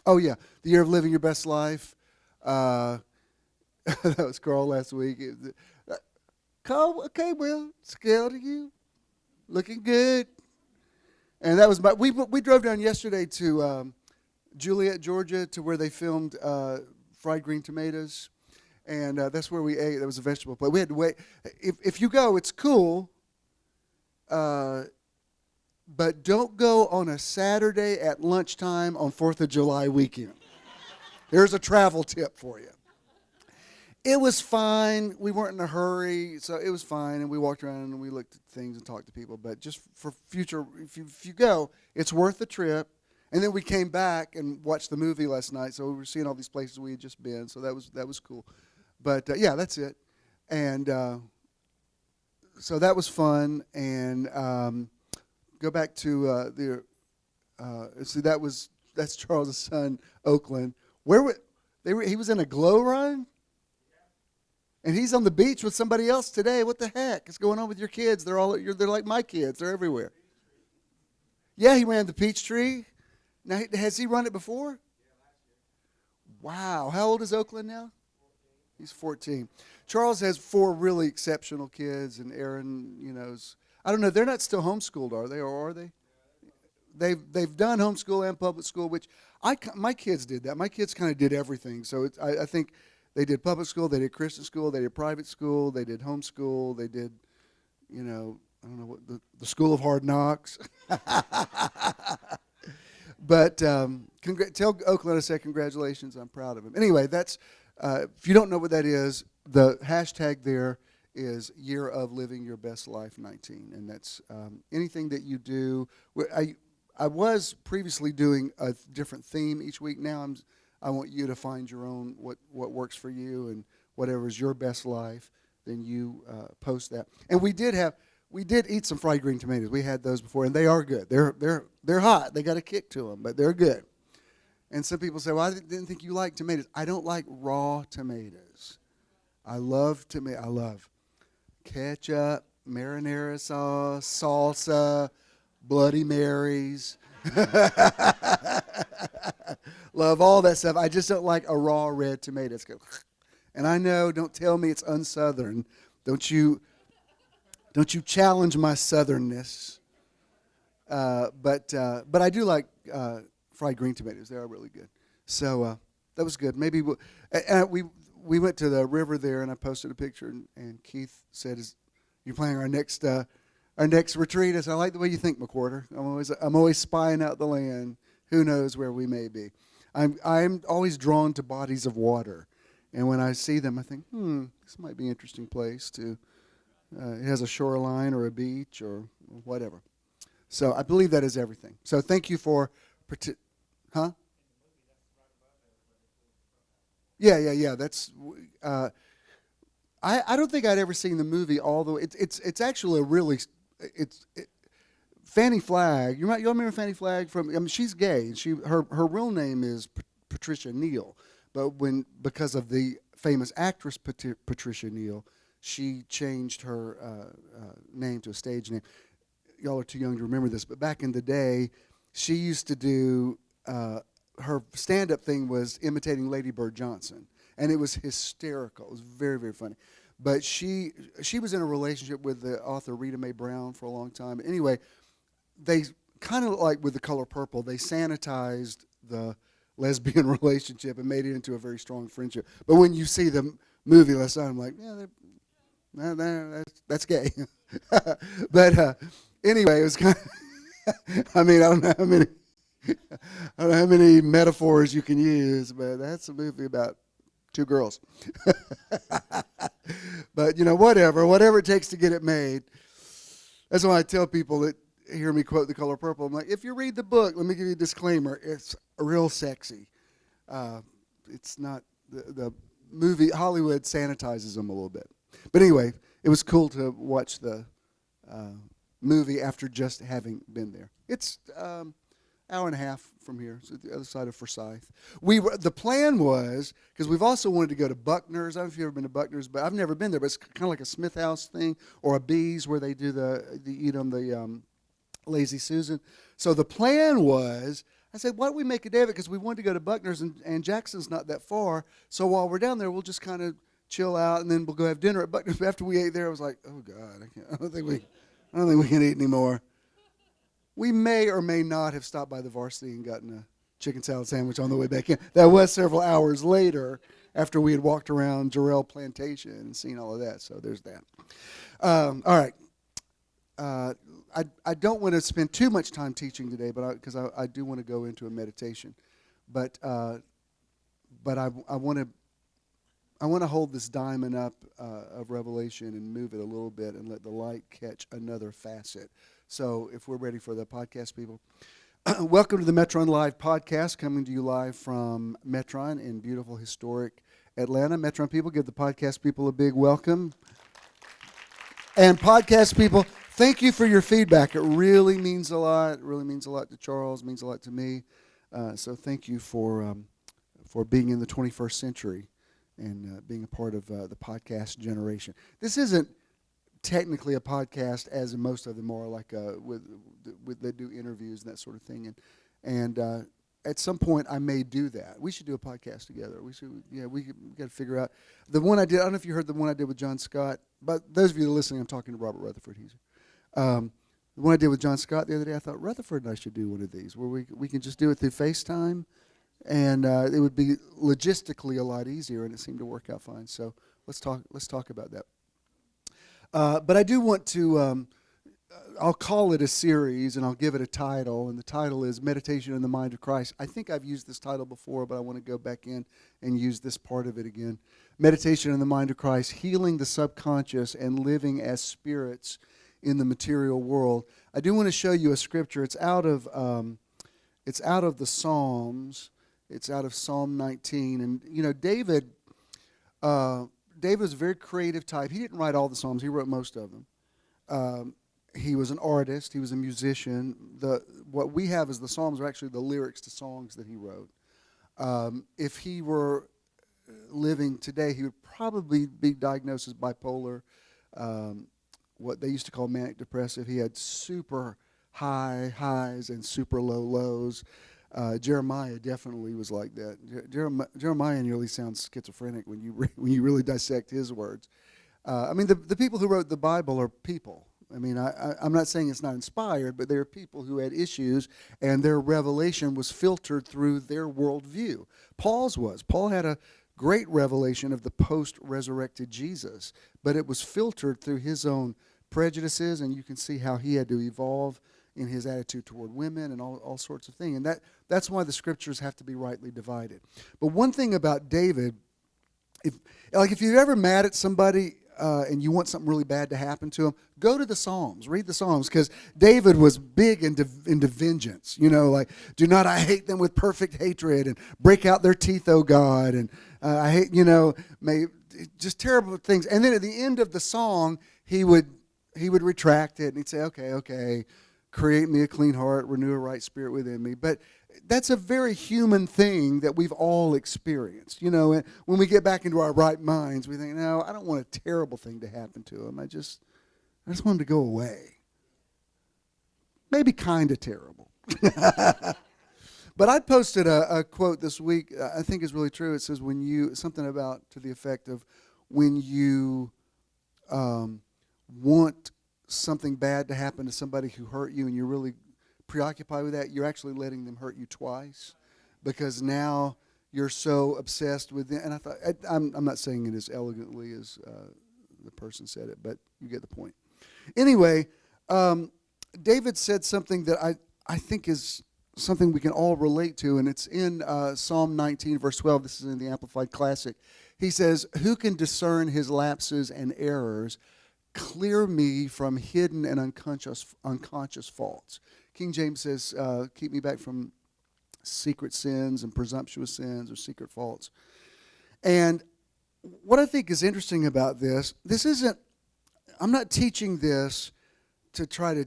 Oh, yeah, the year of living your best life. That was Carl last week. Carl, okay, well, scale to you, looking good. And that was we drove down yesterday to Juliet, Georgia, to where they filmed Fried Green Tomatoes. And that's where we ate. That was a vegetable place. We had to wait. If you go, it's cool. But don't go on a Saturday at lunchtime on 4th of July weekend. Here's a travel tip for you. It was fine. We weren't in a hurry, so it was fine. And we walked around and we looked at things and talked to people. But just for future, if you go, it's worth the trip. And then we came back and watched the movie last night. So we were seeing all these places we had just been. So that was cool. But yeah, that's it. And so that was fun. And go back to see that's Charles' son, Oakland. He was in a glow run? And he's on the beach with somebody else today. What the heck is going on with your kids? They're like my kids. They're everywhere. Yeah, he ran the Peachtree. Now, has he run it before? Wow. How old is Oakland now? He's 14. Charles has 4 really exceptional kids, and Aaron, I don't know. They're not still homeschooled, are they? Or are they? They've done homeschool and public school, which my kids did that. My kids kind of did everything. So I think they did public school, they did Christian school, they did private school, they did homeschool, they did, I don't know what the School of Hard Knocks. But tell Oakland I said congratulations. I'm proud of him. Anyway, that's if you don't know what that is, the hashtag there is Year of Living Your Best Life 19, and that's anything that you do. I was previously doing a different theme each week. Now I want you to find your own what works for you, and whatever is your best life, then you post that. And we did eat some fried green tomatoes. We had those before, and they are good. They're hot. They got a kick to them, but they're good. And some people say, well, I didn't think you liked tomatoes. I don't like raw tomatoes. I love ketchup, marinara sauce, salsa, Bloody Marys. Love all that stuff. I just don't like a raw red tomato. And I know, don't tell me it's unsouthern. Don't you challenge my southernness. But I do like fried green tomatoes. They are really good. So that was good. Maybe we went to the river there, and I posted a picture, and Keith said, "You're planning our next retreat?" I said, "I like the way you think, McWhorter. I'm always spying out the land. Who knows where we may be?" I'm always drawn to bodies of water, and when I see them, I think, this might be an interesting place to. It has a shoreline or a beach or whatever. So I believe that is everything. So thank you for, Yeah. That's. I don't think I'd ever seen the movie. Although it's actually a really Fannie Flagg. You remember Fannie Flagg from? She's gay. Her real name is Patricia Neal, but because of the famous actress Patricia Neal, she changed her name to a stage name. Y'all are too young to remember this, but back in the day, she used to do her stand-up thing was imitating Lady Bird Johnson, and it was hysterical. It was very, very funny. But she was in a relationship with the author Rita Mae Brown for a long time. Anyway, they kind of like with The Color Purple, they sanitized the lesbian relationship and made it into a very strong friendship. But when you see the movie last night, I'm like, that's gay. But anyway, it was kind of, I don't know how many metaphors you can use, but that's a movie about 2 girls. But whatever it takes to get it made. That's why I tell people that hear me quote The Color Purple. I'm like, if you read the book, let me give you a disclaimer. It's real sexy. It's not the movie. Hollywood sanitizes them a little bit. But anyway, it was cool to watch the movie after just having been there. It's hour and a half from here, so the other side of Forsyth. The plan was, because we've also wanted to go to Buckner's. I don't know if you've ever been to Buckner's, but I've never been there. But it's kind of like a Smith House thing or a Bee's where they do the Lazy Susan. So the plan was, I said, why don't we make a day of it? Because we wanted to go to Buckner's, and Jackson's not that far. So while we're down there, we'll just kind of chill out, and then we'll go have dinner. But after we ate there, I was like, oh God, I don't think we can eat anymore. We may or may not have stopped by the Varsity and gotten a chicken salad sandwich on the way back in. That was several hours later after we had walked around Jarrell Plantation and seen all of that. So there's that. All right. I don't want to spend too much time teaching today, but because I do want to go into a meditation. But I want to hold this diamond up of Revelation and move it a little bit and let the light catch another facet. So if we're ready for the podcast, people. Welcome to the Metron Live podcast, coming to you live from Metron in beautiful, historic Atlanta. Metron people, give the podcast people a big welcome. And podcast people, thank you for your feedback. It really means a lot. It really means a lot to Charles, means a lot to me. So thank you for being in the 21st century and being a part of the podcast generation. This isn't technically a podcast, as in most of them are, like with they do interviews and that sort of thing. And at some point, I may do that. We should do a podcast together. We got to figure out the one I did. I don't know if you heard the one I did with John Scott, but those of you that are listening, I'm talking to Robert Rutherford. He's the one I did with John Scott the other day. I thought Rutherford and I should do one of these where we can just do it through FaceTime, and it would be logistically a lot easier, and it seemed to work out fine. So let's talk about that. But I do want to, I'll call it a series, and I'll give it a title, and the title is Meditation in the Mind of Christ. I think I've used this title before, but I want to go back in and use this part of it again. Meditation in the Mind of Christ, Healing the Subconscious and Living as Spirits in the Material World. I do want to show you a scripture. It's out of the Psalms. It's out of Psalm 19. And, you know, David was a very creative type. He didn't write all the Psalms. He wrote most of them. He was an artist. He was a musician. What we have as the Psalms are actually the lyrics to songs that he wrote. If he were living today, he would probably be diagnosed as bipolar, what they used to call manic depressive. He had super high highs and super low lows. Jeremiah definitely was like that. Jeremiah nearly sounds schizophrenic when you really dissect his words. I mean, the people who wrote the Bible are people. I mean, I'm not saying it's not inspired, but there are people who had issues, and their revelation was filtered through their worldview. Paul's was. Paul had a great revelation of the post-resurrected Jesus, but it was filtered through his own prejudices, and you can see how he had to evolve in his attitude toward women and all sorts of things. And that's why the scriptures have to be rightly divided. But one thing about David, if you're ever mad at somebody and you want something really bad to happen to them, go to the Psalms, read the Psalms, because David was big into vengeance. You know, like, do not I hate them with perfect hatred, and break out their teeth, O God, and I hate, just terrible things. And then at the end of the song, he would retract it, and he'd say, okay, create me a clean heart, renew a right spirit within me. But that's a very human thing that we've all experienced. You know, when we get back into our right minds, we think, no, I don't want a terrible thing to happen to him. I just want him to go away. Maybe kind of terrible. But I posted a quote this week I think is really true. It says something about to the effect of when you want something bad to happen to somebody who hurt you and you're really preoccupied with that, you're actually letting them hurt you twice, because now you're so obsessed with them. And I thought, I'm not saying it as elegantly as the person said it, but you get the point. Anyway, David said something that I think is something we can all relate to, and it's in Psalm 19, verse 12. This is in the Amplified Classic. He says, "Who can discern his lapses and errors? Clear me from hidden and unconscious faults." King James says, keep me back from secret sins and presumptuous sins or secret faults. And what I think is interesting about this isn't, I'm not teaching this to try to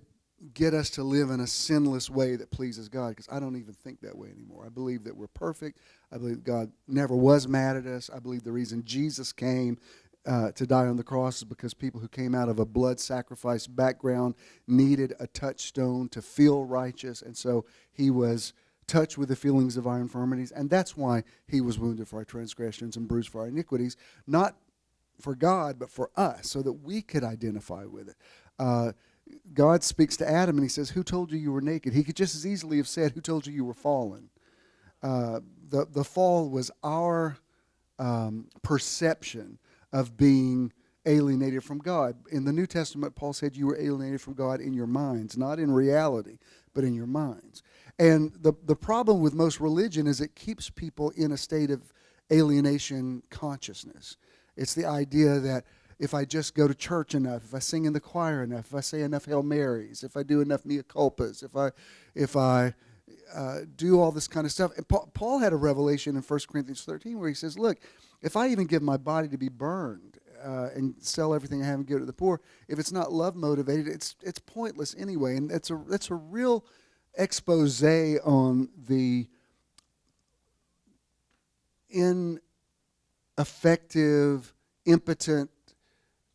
get us to live in a sinless way that pleases God, because I don't even think that way anymore. I believe that we're perfect. I believe God never was mad at us. I believe the reason Jesus came to die on the cross is because people who came out of a blood sacrifice background needed a touchstone to feel righteous, and so he was touched with the feelings of our infirmities, and that's why he was wounded for our transgressions and bruised for our iniquities, not for God, but for us, so that we could identify with it. God speaks to Adam and he says, who told you were naked? He could just as easily have said, who told you were fallen? The fall was our perception of being alienated from God. In the New Testament, Paul said you were alienated from God in your minds, not in reality, but in your minds. And the problem with most religion is it keeps people in a state of alienation consciousness. It's the idea that if I just go to church enough, if I sing in the choir enough, if I say enough Hail Marys, if I do enough mea culpas, if I do all this kind of stuff. And Paul had a revelation in 1 Corinthians 13 where he says, look, if I even give my body to be burned and sell everything I have and give it to the poor, if it's not love motivated, it's pointless anyway. And that's a real expose on the ineffective, impotent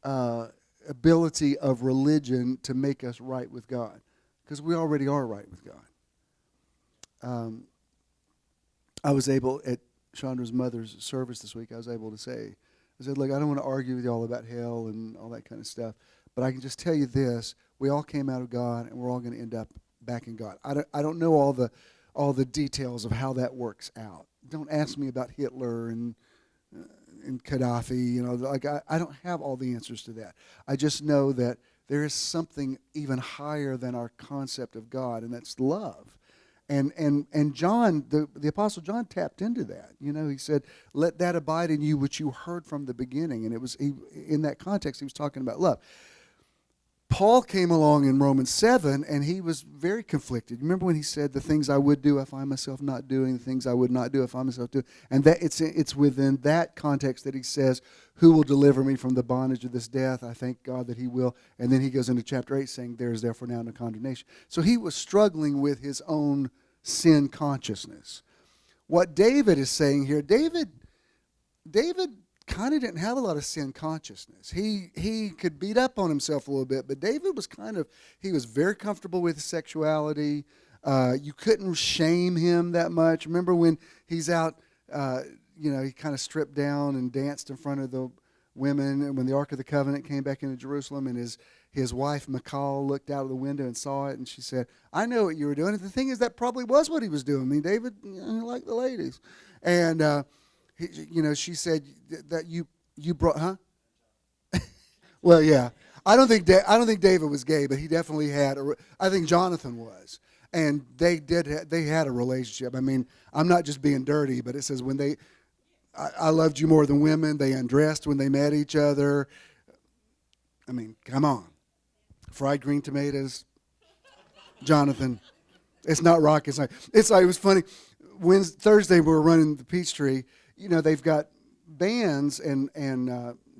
ability of religion to make us right with God, because we already are right with God. I was able, at Chandra's mother's service this week, I was able to say, I said, look, I don't want to argue with you all about hell and all that kind of stuff, but I can just tell you this, we all came out of God and we're all going to end up back in God. I don't know all the details of how that works out. Don't ask me about Hitler and Gaddafi, like I don't have all the answers to that. I just know that there is something even higher than our concept of God, and that's love. And John, the Apostle John tapped into that. He said, let that abide in you which you heard from the beginning. And in that context, he was talking about love. Paul came along in Romans 7, and he was very conflicted. Remember when he said, the things I would do, I find myself not doing, the things I would not do, I find myself doing. And that it's within that context that he says, who will deliver me from the bondage of this death? I thank God that he will. And then he goes into chapter 8 saying, there is therefore now no condemnation. So he was struggling with his own sin consciousness. What David is saying here, David kind of didn't have a lot of sin consciousness. He could beat up on himself a little bit, but David was he was very comfortable with his sexuality. You couldn't shame him that much. Remember when he's out, he kind of stripped down and danced in front of the women, and when the Ark of the Covenant came back into Jerusalem, and his wife Michal looked out of the window and saw it, and she said, I know what you were doing. And the thing is, that probably was what he was doing. I mean, David, liked the ladies. And she said that you brought, huh? Well, yeah. I don't think David was gay, but he definitely had. I think Jonathan was, and they had a relationship. I mean, I'm not just being dirty, but it says when I loved you more than women. They undressed when they met each other. I mean, come on, fried green tomatoes, Jonathan. It's not rocket science. It was funny. Thursday we were running the Peachtree. They've got bands and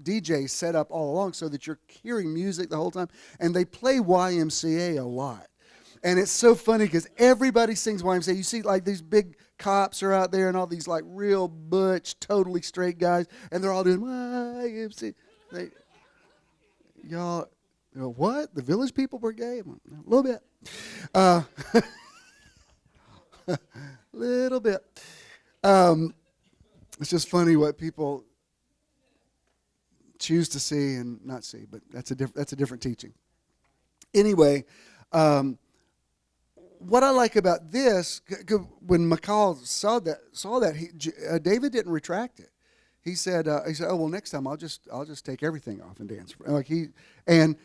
DJs set up all along so that you're hearing music the whole time. And they play YMCA a lot. And it's so funny because everybody sings YMCA. You see, like, these big cops are out there and all these, like, real butch, totally straight guys. And they're all doing YMCA. Y'all, what? The Village People were gay? A little bit. Little bit. It's just funny what people choose to see and not see, but that's a different teaching. Anyway, what I like about this, when Michal saw that David didn't retract it. He said, "Oh well, next time I'll just take everything off and dance." And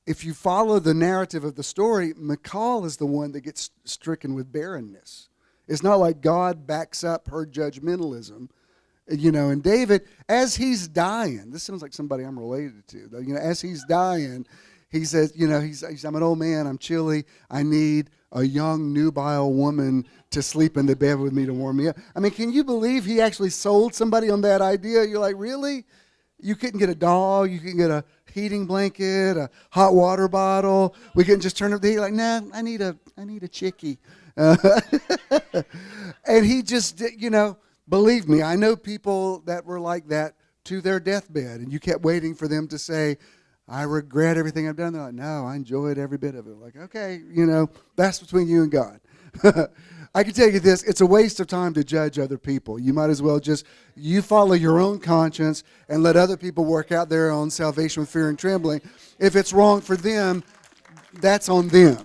if you follow the narrative of the story, Michal is the one that gets stricken with barrenness. It's not like God backs up her judgmentalism, And David, as he's dying, this sounds like somebody I'm related to. As he's dying, he says, he's I'm an old man, I'm chilly, I need a young nubile woman to sleep in the bed with me to warm me up. I mean, can you believe he actually sold somebody on that idea? You're like, really? You couldn't get a dog, you couldn't get a heating blanket, a hot water bottle. We couldn't just turn up the heat. Like, nah, I need a chickie. And he just, believe me, I know people that were like that to their deathbed, and you kept waiting for them to say, I regret everything I've done. They're like, no, I enjoyed every bit of it. Like, okay, that's between you and God. I can tell you this, it's a waste of time to judge other people. You might as well you follow your own conscience and let other people work out their own salvation with fear and trembling. If it's wrong for them, that's on them.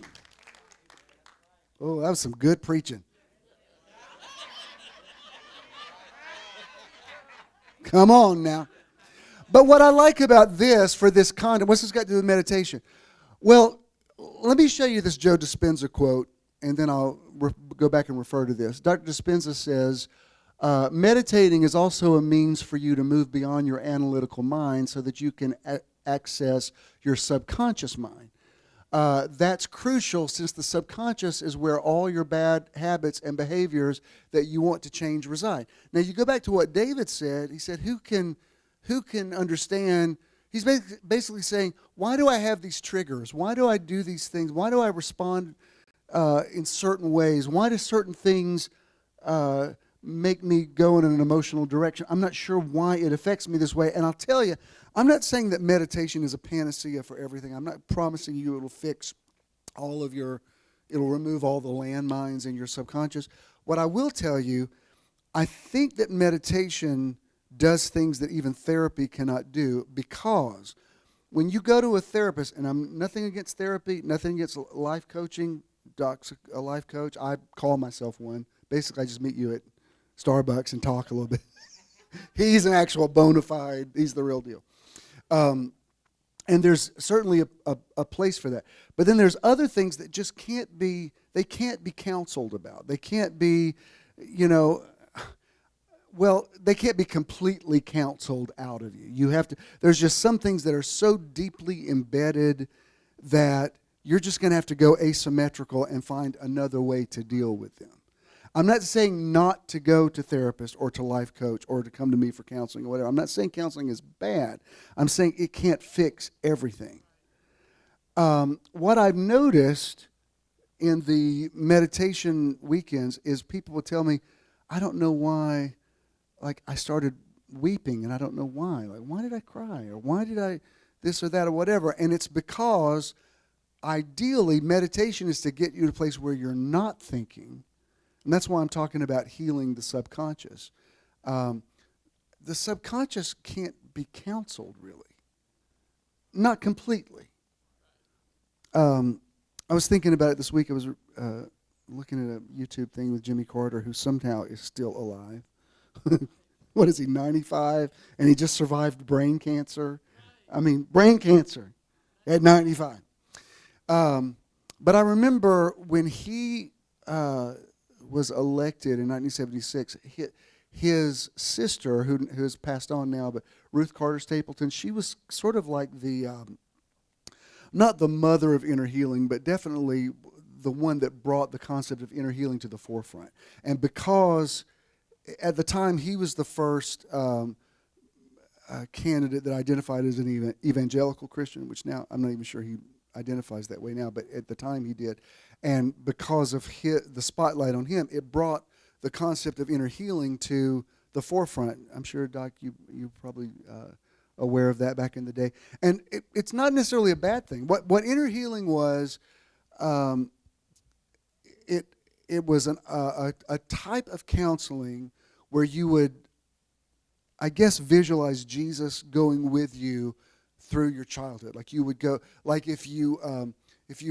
Oh, that was some good preaching. Come on now. But what I like about this, for this content, what's this got to do with meditation? Well, let me show you this Joe Dispenza quote, and then I'll go back and refer to this. Dr. Dispenza says, meditating is also a means for you to move beyond your analytical mind so that you can access your subconscious mind. That's crucial since the subconscious is where all your bad habits and behaviors that you want to change reside. Now, you go back to what David said. He said, who can understand? He's basically saying, why do I have these triggers? Why do I do these things? Why do I respond in certain ways? Why do certain things make me go in an emotional direction? I'm not sure why it affects me this way. And I'll tell you, I'm not saying that meditation is a panacea for everything. I'm not promising you it'll fix it'll remove all the landmines in your subconscious. What I will tell you, I think that meditation does things that even therapy cannot do, because when you go to a therapist, and I'm nothing against therapy, nothing against life coaching. Doc's a life coach. I call myself one. Basically, I just meet you at Starbucks and talk a little bit. He's an actual bona fide, he's the real deal. And there's certainly a place for that. But then there's other things that just can't be counseled about. They can't be, they can't be completely counseled out of you. There's just some things that are so deeply embedded that you're just going to have to go asymmetrical and find another way to deal with them. I'm not saying not to go to therapist or to life coach or to come to me for counseling or whatever. I'm not saying counseling is bad. I'm saying it can't fix everything. What I've noticed in the meditation weekends is people will tell me, I don't know why, like I started weeping and I don't know why. Like, why did I cry? Or why did I this or that or whatever? And it's because ideally meditation is to get you to a place where you're not thinking. And that's why I'm talking about healing the subconscious. The subconscious can't be counseled, really. Not completely. I was thinking about it this week. I was looking at a YouTube thing with Jimmy Carter, who somehow is still alive. What is he, 95? And he just survived brain cancer. I mean, brain cancer at 95. But I remember when he was elected in 1976, his sister, who has passed on now, but Ruth Carter Stapleton, she was sort of like the, not the mother of inner healing, but definitely the one that brought the concept of inner healing to the forefront. And because at the time he was the first candidate that identified as an evangelical Christian, which now I'm not even sure he identifies that way now, but at the time he did. And because of the spotlight on him, it brought the concept of inner healing to the forefront. I'm sure, Doc, you probably aware of that back in the day. And it's not necessarily a bad thing. What inner healing was, it was a type of counseling where you would, I guess, visualize Jesus going with you through your childhood. Like you would go, like if you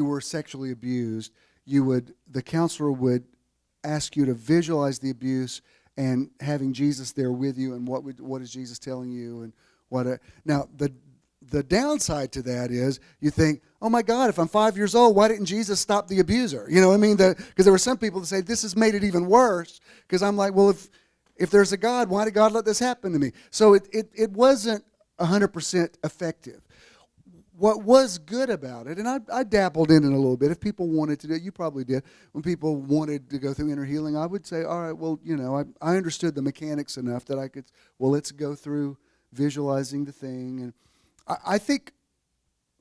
were sexually abused, the counselor would ask you to visualize the abuse and having Jesus there with you, and what is Jesus telling you, and now the downside to that is you think, oh my God, if I'm 5 years old, why didn't Jesus stop the abuser? You know what I mean? Because there were some people that say this has made it even worse. Because I'm like, well, if there's a God, why did God let this happen to me? So it wasn't 100% effective. What was good about it, and I dabbled in it a little bit. If people wanted to do it, you probably did. When people wanted to go through inner healing, I would say, all right, well, I understood the mechanics enough that I could, well, let's go through visualizing the thing. And I think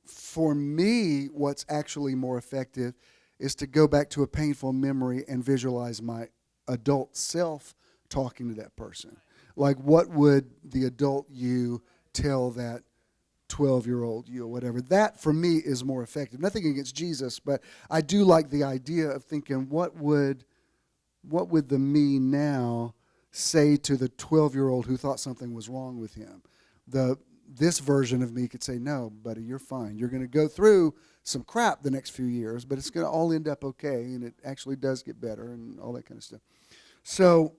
for me, what's actually more effective is to go back to a painful memory and visualize my adult self talking to that person. Like, what would the adult you tell that 12-year-old you or whatever? That, for me, is more effective. Nothing against Jesus, but I do like the idea of thinking, what would what would the me now say to the 12-year-old who thought something was wrong with him? This version of me could say, no, buddy, you're fine. You're going to go through some crap the next few years, but it's going to all end up okay, and it actually does get better and all that kind of stuff. So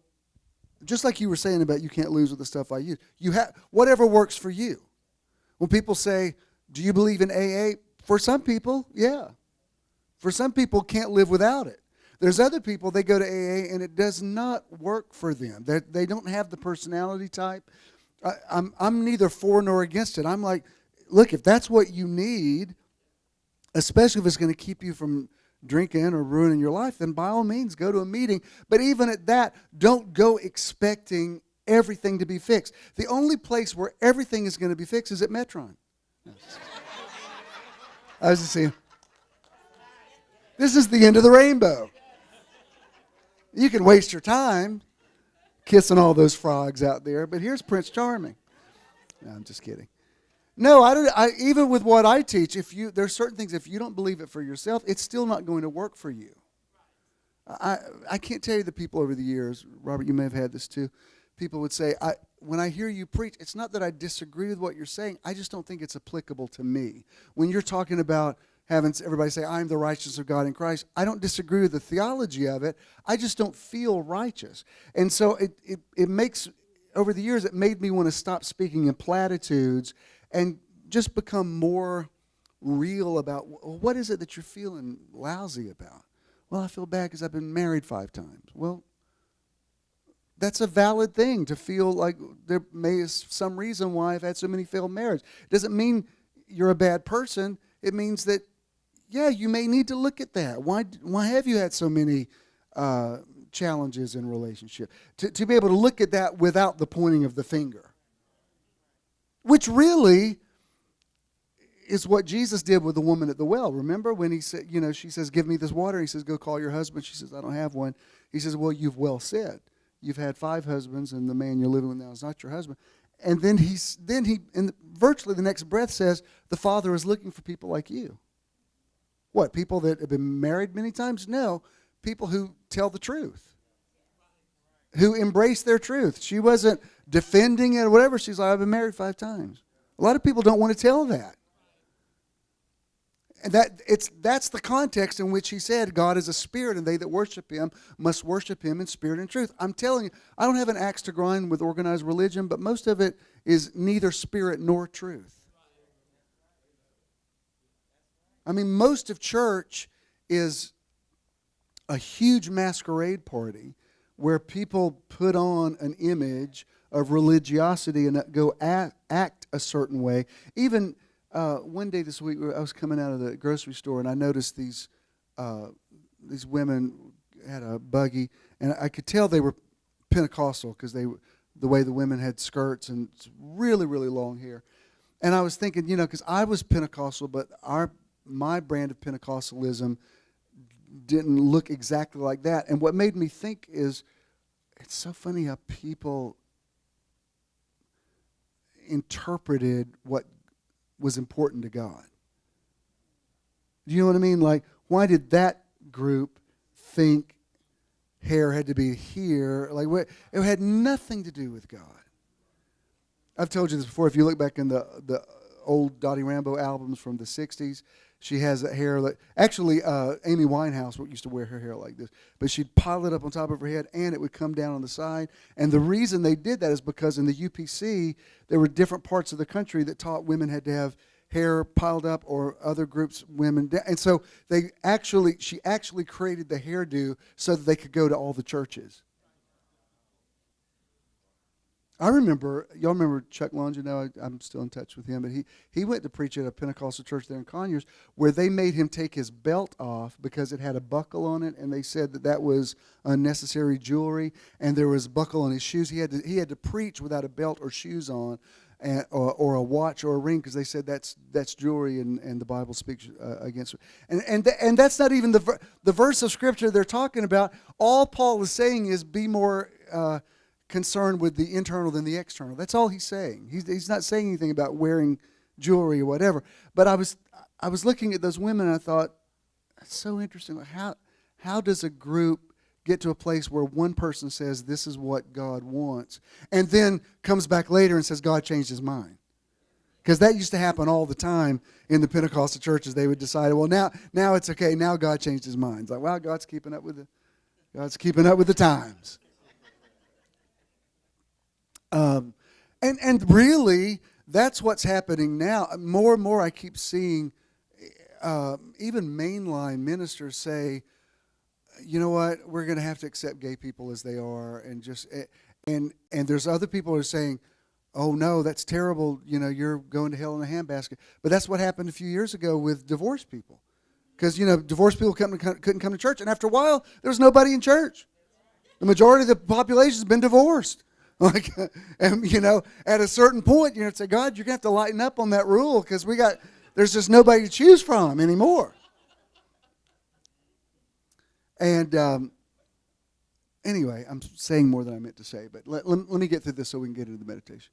just like you were saying about you can't lose with the stuff I use, you have whatever works for you. When people say, do you believe in AA? For some people, yeah. For some people, can't live without it. There's other people, they go to AA and it does not work for them. They don't have the personality type. I'm neither for nor against it. I'm like, look, if that's what you need, especially if it's going to keep you from drinking or ruining your life, then by all means, go to a meeting. But even at that, don't go expecting everything to be fixed. The only place where everything is going to be fixed is at Metron. I was just saying, this is the end of the rainbow. You can waste your time kissing all those frogs out there, but here's Prince Charming. No, I'm just kidding. No, I don't. Even with what I teach, there's certain things, if you don't believe it for yourself, it's still not going to work for you. I can't tell you the people over the years, Robert, you may have had this too. People would say, when I hear you preach, it's not that I disagree with what you're saying. I just don't think it's applicable to me. When you're talking about having everybody say, I'm the righteousness of God in Christ, I don't disagree with the theology of it. I just don't feel righteous. And so it makes, over the years, it made me want to stop speaking in platitudes and just become more real about, what is it that you're feeling lousy about? Well, I feel bad because I've been married 5 times. Well, that's a valid thing to feel like there may be some reason why I've had so many failed marriages. It doesn't mean you're a bad person. It means that, yeah, you may need to look at that. Why have you had so many challenges in relationship? To be able to look at that without the pointing of the finger. Which really is what Jesus did with the woman at the well. Remember when he said, she says, give me this water. He says, go call your husband. She says, I don't have one. He says, well, you've well said. You've had 5 husbands, and the man you're living with now is not your husband. And then he, in virtually the next breath says, the Father is looking for people like you. What, people that have been married many times? No, people who tell the truth, who embrace their truth. She wasn't defending it or whatever. She's like, I've been married 5 times. A lot of people don't want to tell that. And that's the context in which he said God is a spirit, and they that worship him must worship him in spirit and truth. I'm telling you, I don't have an axe to grind with organized religion, but most of it is neither spirit nor truth. I mean, most of church is a huge masquerade party where people put on an image of religiosity and go act a certain way. Even one day this week, I was coming out of the grocery store, and I noticed these women had a buggy, and I could tell they were Pentecostal because the way the women had skirts and really, really long hair. And I was thinking, because I was Pentecostal, but my brand of Pentecostalism didn't look exactly like that. And what made me think is, it's so funny how people interpreted what was important to God. Do you know what I mean? Like, why did that group think hair had to be here? Like, it had nothing to do with God. I've told you this before. If you look back in the old Dottie Rambo albums from the 60s, she has that hair. Actually, Amy Winehouse used to wear her hair like this. But she'd pile it up on top of her head, and it would come down on the side. And the reason they did that is because in the UPC, there were different parts of the country that taught women had to have hair piled up, or other groups, women. And so she actually created the hairdo so that they could go to all the churches. I remember, y'all remember Chuck Longino? I'm still in touch with him, but he went to preach at a Pentecostal church there in Conyers where they made him take his belt off because it had a buckle on it, and they said that was unnecessary jewelry, and there was a buckle on his shoes. He had to preach without a belt or shoes on, or a watch or a ring, because they said that's jewelry, and the Bible speaks against it. And that's not even the verse of Scripture they're talking about. All Paul is saying is be more concerned with the internal than the external. That's all he's saying. He's not saying anything about wearing jewelry or whatever. But I was looking at those women, and I thought, that's so interesting. How does a group get to a place where one person says this is what God wants, and then comes back later and says God changed his mind. Because that used to happen all the time in the Pentecostal churches. They would decide, well, now it's okay. Now God changed his mind. It's like, well, God's keeping up with the times. And really, that's what's happening now. More and more, I keep seeing even mainline ministers say, you know what, we're going to have to accept gay people as they are, and there's other people who are saying, oh no, that's terrible, you're going to hell in a handbasket. But that's what happened a few years ago with divorced people. Because, divorced people couldn't come to church, and after a while, there was nobody in church. The majority of the population has been divorced. And at a certain point, say, God, you're going to have to lighten up on that rule, because there's just nobody to choose from anymore. And anyway, I'm saying more than I meant to say, but let me get through this so we can get into the meditation.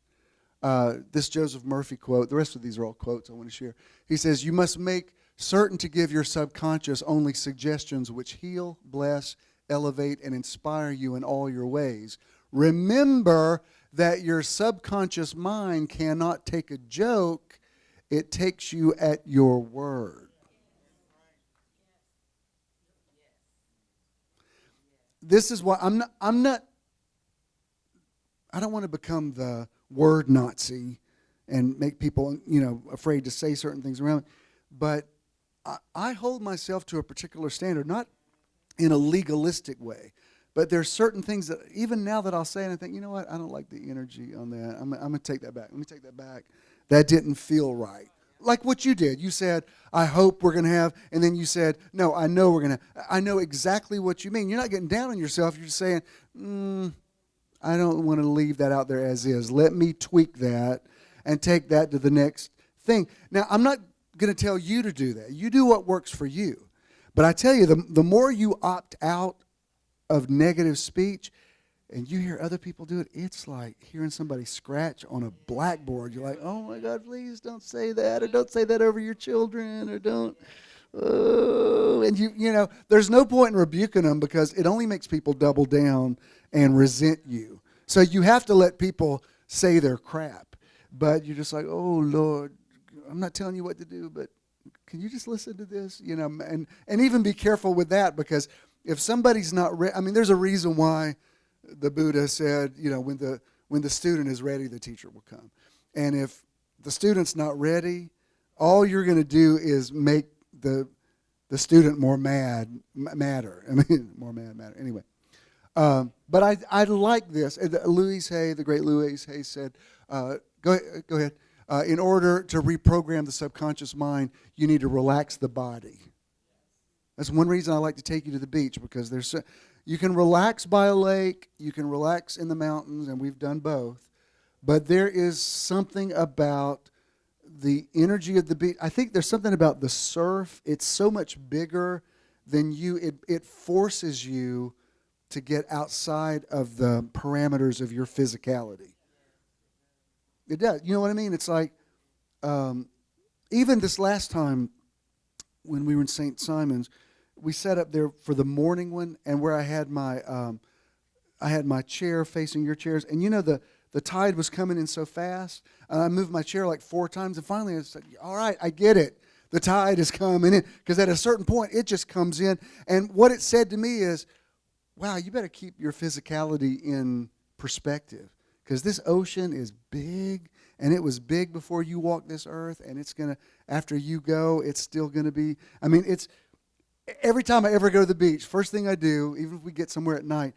This Joseph Murphy quote, the rest of these are all quotes I want to share. He says, you must make certain to give your subconscious only suggestions which heal, bless, elevate, and inspire you in all your ways. Remember that your subconscious mind cannot take a joke. It takes you at your word. This is why I don't want to become the word Nazi and make people, afraid to say certain things around me. But I hold myself to a particular standard, not in a legalistic way, but there's certain things that even now that I'll say and I think, you know what, I don't like the energy on that. I'm going to take that back. Let me take that back. That didn't feel right. Like what you did. You said, I hope we're going to have, and then you said, no, I know we're going to. I know exactly what you mean. You're not getting down on yourself. You're just saying, I don't want to leave that out there as is. Let me tweak that and take that to the next thing. Now, I'm not going to tell you to do that. You do what works for you. But I tell you, the more you opt out of negative speech, and you hear other people do it, it's like hearing somebody scratch on a blackboard. You're like, oh my God, please don't say that, or don't say that over your children, or don't. Oh. And there's no point in rebuking them because it only makes people double down and resent you. So you have to let people say their crap. But you're just like, oh Lord, I'm not telling you what to do, but can you just listen to this? And even be careful with that, because if somebody's not there's a reason why the Buddha said, when the student is ready, the teacher will come. And if the student's not ready, all you're going to do is make the student more madder. More madder. Anyway. But I like this. Louise Hay, the great Louise Hay said, go ahead. In order to reprogram the subconscious mind, you need to relax the body. That's one reason I like to take you to the beach, because you can relax by a lake, you can relax in the mountains, and we've done both. But there is something about the energy of the beach. I think there's something about the surf. It's so much bigger than you. It forces you to get outside of the parameters of your physicality. It does. You know what I mean? It's like, even this last time when we were in St. Simon's, we sat up there for the morning one, and where I had my chair facing your chairs, and the tide was coming in so fast. I moved my chair like 4 times, and finally I said, all right, I get it. The tide is coming in, because at a certain point it just comes in. And what it said to me is, wow, you better keep your physicality in perspective, because this ocean is big, and it was big before you walked this earth, and it's going to, after you go, it's still going to be, it's, every time I ever go to the beach, first thing I do, even if we get somewhere at night,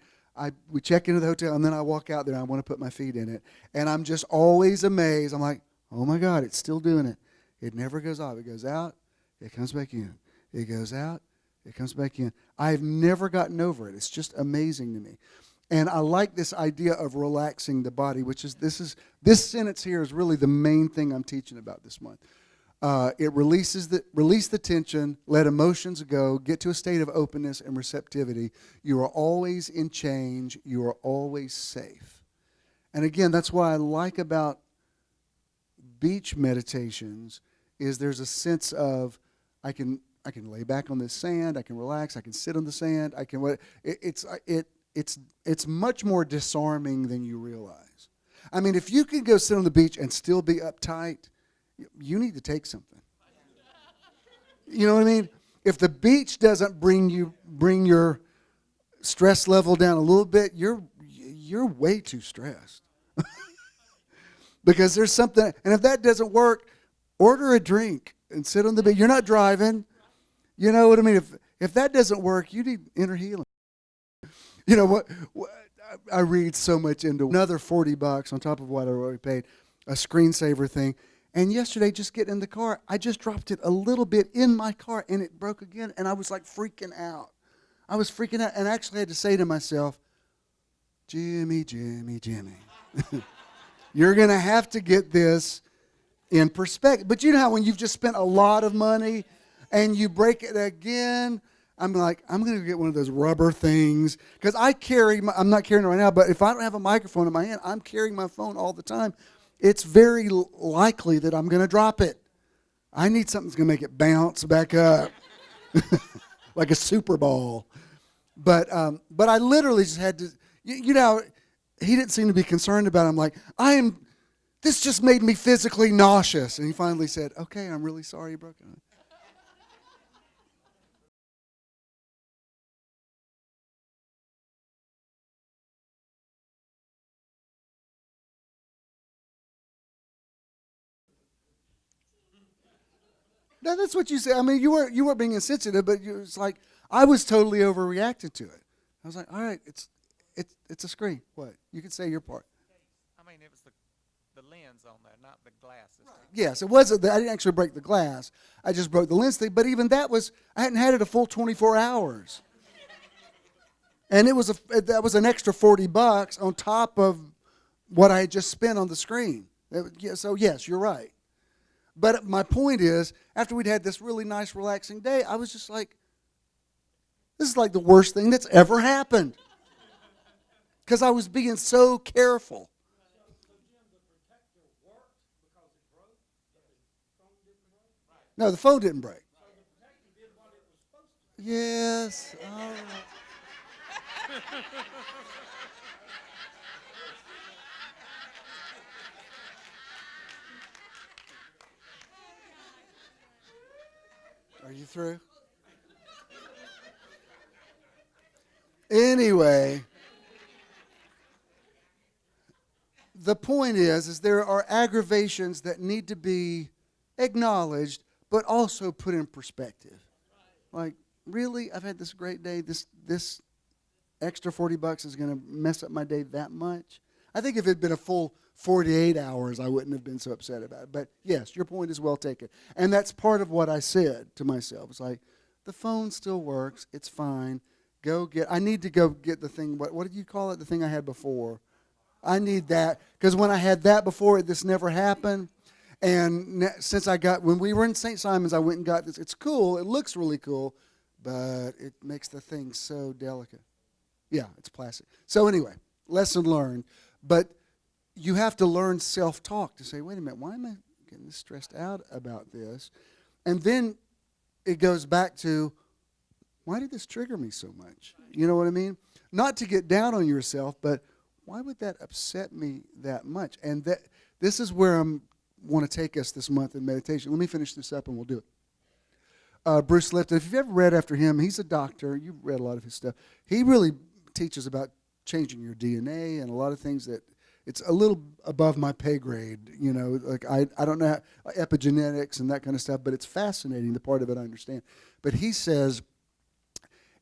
we check into the hotel, and then I walk out there, and I want to put my feet in it, and I'm just always amazed. I'm like, oh my God, it's still doing it. It never goes off. It goes out, it comes back in. It goes out, it comes back in. I've never gotten over it. It's just amazing to me. And I like this idea of relaxing the body, which is this sentence here is really the main thing I'm teaching about this month. It release the tension, let emotions go, get to a state of openness and receptivity. You are always in change. You are always safe. And again, that's what I like about beach meditations is there's a sense of I can I can lay back on this sand. I can relax. I can sit on the sand. I can what? It's much more disarming than you realize. I mean, if you can go sit on the beach and still be uptight, you need to take something. You know what I mean? If the beach doesn't bring your stress level down a little bit, you're way too stressed. Because there's something, and if that doesn't work, order a drink and sit on the beach. You're not driving. You know what I mean? If that doesn't work, you need inner healing. You know what I read so much into another $40 on top of what I already paid, a screensaver thing. And yesterday, just getting in the car, I just dropped it a little bit in my car, and it broke again, and I was like freaking out. I was freaking out, and I actually had to say to myself, Jimmy, you're going to have to get this in perspective. But you know how when you've just spent a lot of money and you break it again, I'm like, I'm going to get one of those rubber things. Because I'm not carrying it right now, but if I don't have a microphone in my hand, I'm carrying my phone all the time. It's very likely that I'm going to drop it. I need something that's going to make it bounce back up. Like a Super Bowl. But I literally just had to, you know, he didn't seem to be concerned about it. I'm like, this just made me physically nauseous. And he finally said, okay, I'm really sorry you broke it. No, that's what you said. I mean, you weren't being insensitive, but it's like I was totally overreacting to it. I was like, all right, it's a screen. What? You can say your part. I mean, it was the lens on there, not the glass. Right. Yes, it wasn't. I didn't actually break the glass. I just broke the lens thing. But even that I hadn't had it a full 24 hours, and that was an extra $40 on top of what I had just spent on the screen. So yes, you're right. But my point is, after we'd had this really nice, relaxing day, I was just like, this is like the worst thing that's ever happened. Because I was being so careful. No, the phone didn't break. Yes. All right. Are you through? Anyway, the point is there are aggravations that need to be acknowledged, but also put in perspective. Like, really, I've had this great day. This extra $40 is going to mess up my day that much? I think if it had been a full 48 hours, I wouldn't have been so upset about it. But yes, your point is well taken. And that's part of what I said to myself. It's like, the phone still works. It's fine. I need to go get the thing. What did you call it? The thing I had before. I need that. Because when I had that before, this never happened. And since when we were in St. Simon's, I went and got this. It's cool. It looks really cool. But it makes the thing so delicate. Yeah, it's plastic. So anyway, lesson learned. But you have to learn self-talk to say, wait a minute, why am I getting this stressed out about this? And then it goes back to, why did this trigger me so much? You know what I mean? Not to get down on yourself, but why would that upset me that much? And this is where I want to take us this month in meditation. Let me finish this up and we'll do it. Bruce Lipton, if you've ever read after him, he's a doctor. You've read a lot of his stuff. He really teaches about changing your DNA and a lot of things that it's a little above my pay grade, you know, like I don't know epigenetics and that kind of stuff, but it's fascinating, the part of it I understand. But he says,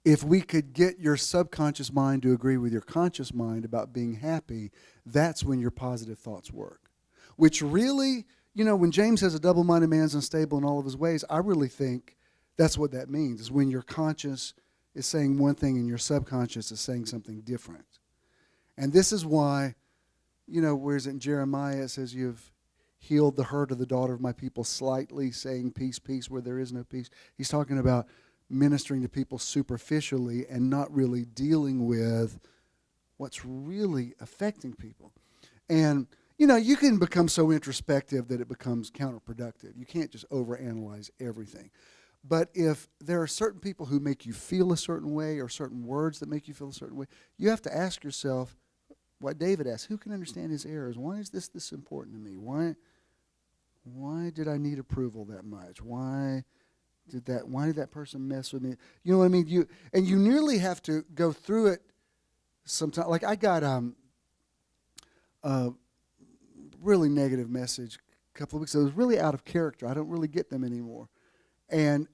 if we could get your subconscious mind to agree with your conscious mind about being happy, that's when your positive thoughts work. Which really, you know, when James says a double-minded man is unstable in all of his ways, I really think that's what that means, is when your conscious is saying one thing and your subconscious is saying something different. And this is why, you know, whereas in Jeremiah it says, you've healed the hurt of the daughter of my people slightly, saying peace, peace, where there is no peace. He's talking about ministering to people superficially and not really dealing with what's really affecting people. And, you know, you can become so introspective that it becomes counterproductive. You can't just overanalyze everything. But if there are certain people who make you feel a certain way or certain words that make you feel a certain way, you have to ask yourself what David asked, who can understand his errors? Why is this important to me? Why did I need approval that much? Why did that person mess with me? You know what I mean? You nearly have to go through it sometimes. Like I got a really negative message a couple of weeks ago. It was really out of character. I don't really get them anymore. And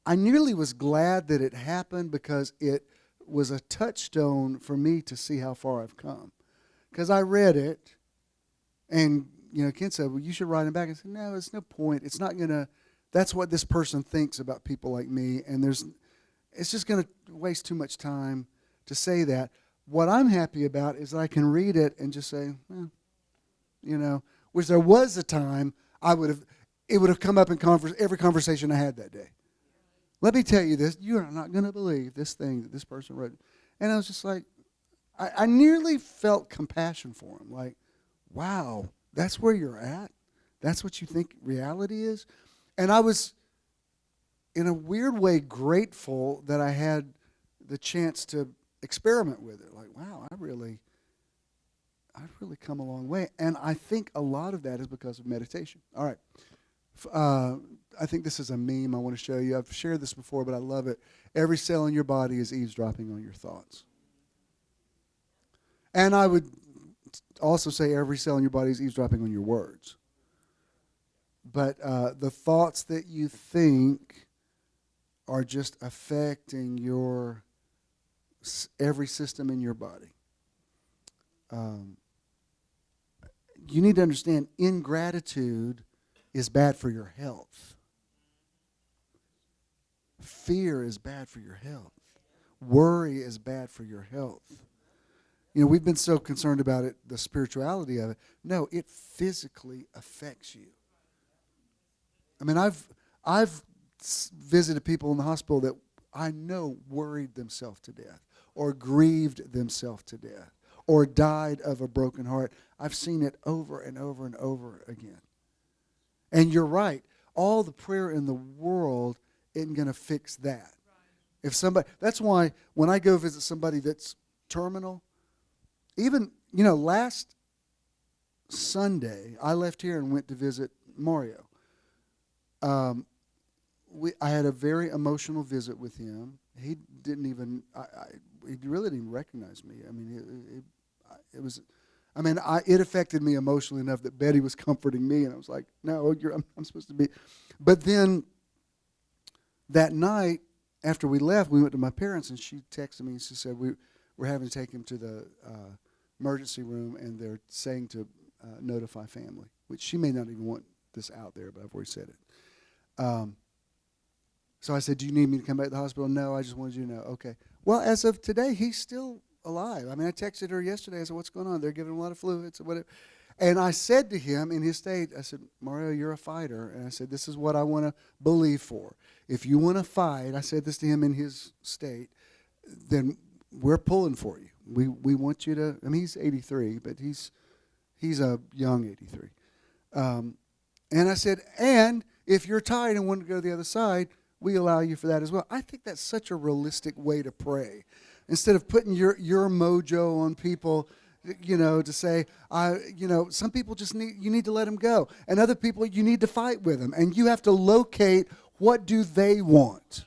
I nearly was glad that it happened because it was a touchstone for me to see how far I've come. Because I read it, and Ken said, well, you should write him back. I said, no, it's no point. It's not going to, that's what this person thinks about people like me, and it's just going to waste too much time to say that. What I'm happy about is that I can read it and just say, which there was a time it would have come up in every conversation I had that day. Let me tell you this, you are not going to believe this thing that this person wrote. And I was just like, I nearly felt compassion for him. Like, wow, that's where you're at? That's what you think reality is? And I was, in a weird way, grateful that I had the chance to experiment with it. Like, wow, I've really come a long way. And I think a lot of that is because of meditation. All right. I think this is a meme I want to show you. I've shared this before, but I love it. Every cell in your body is eavesdropping on your thoughts. And I would also say every cell in your body is eavesdropping on your words. But the thoughts that you think are just affecting every system in your body. You need to understand ingratitude is bad for your health. Fear is bad for your health. Worry is bad for your health. We've been so concerned about it, the spirituality of it. No, it physically affects you. I mean, I've visited people in the hospital that I know worried themselves to death or grieved themselves to death or died of a broken heart. I've seen it over and over and over again. And you're right. All the prayer in the world isn't going to fix that. That's why when I go visit somebody that's terminal, even, last Sunday, I left here and went to visit Mario. I had a very emotional visit with him. He didn't even, he really didn't even recognize me. I mean, it affected me emotionally enough that Betty was comforting me, and I was like, no, I'm supposed to be. But then that night, after we left, we went to my parents, and she texted me, and she said, we're having to take him to the emergency room, and they're saying to notify family, which she may not even want this out there, but I've already said it. So I said, do you need me to come back to the hospital? No, I just wanted you to know. Okay. Well, as of today, he's still alive. I mean, I texted her yesterday. I said, what's going on? They're giving him a lot of fluids or whatever. And I said to him in his state, I said, Mario, you're a fighter. And I said, this is what I want to believe for. If you want to fight, I said this to him in his state, then we're pulling for you. We want you to, I mean, he's 83, but he's a young 83. And I said, and if you're tired and want to go to the other side, we allow you for that as well. I think that's such a realistic way to pray. Instead of putting your mojo on people, to say, some people you need to let them go. And other people, you need to fight with them. And you have to locate what do they want.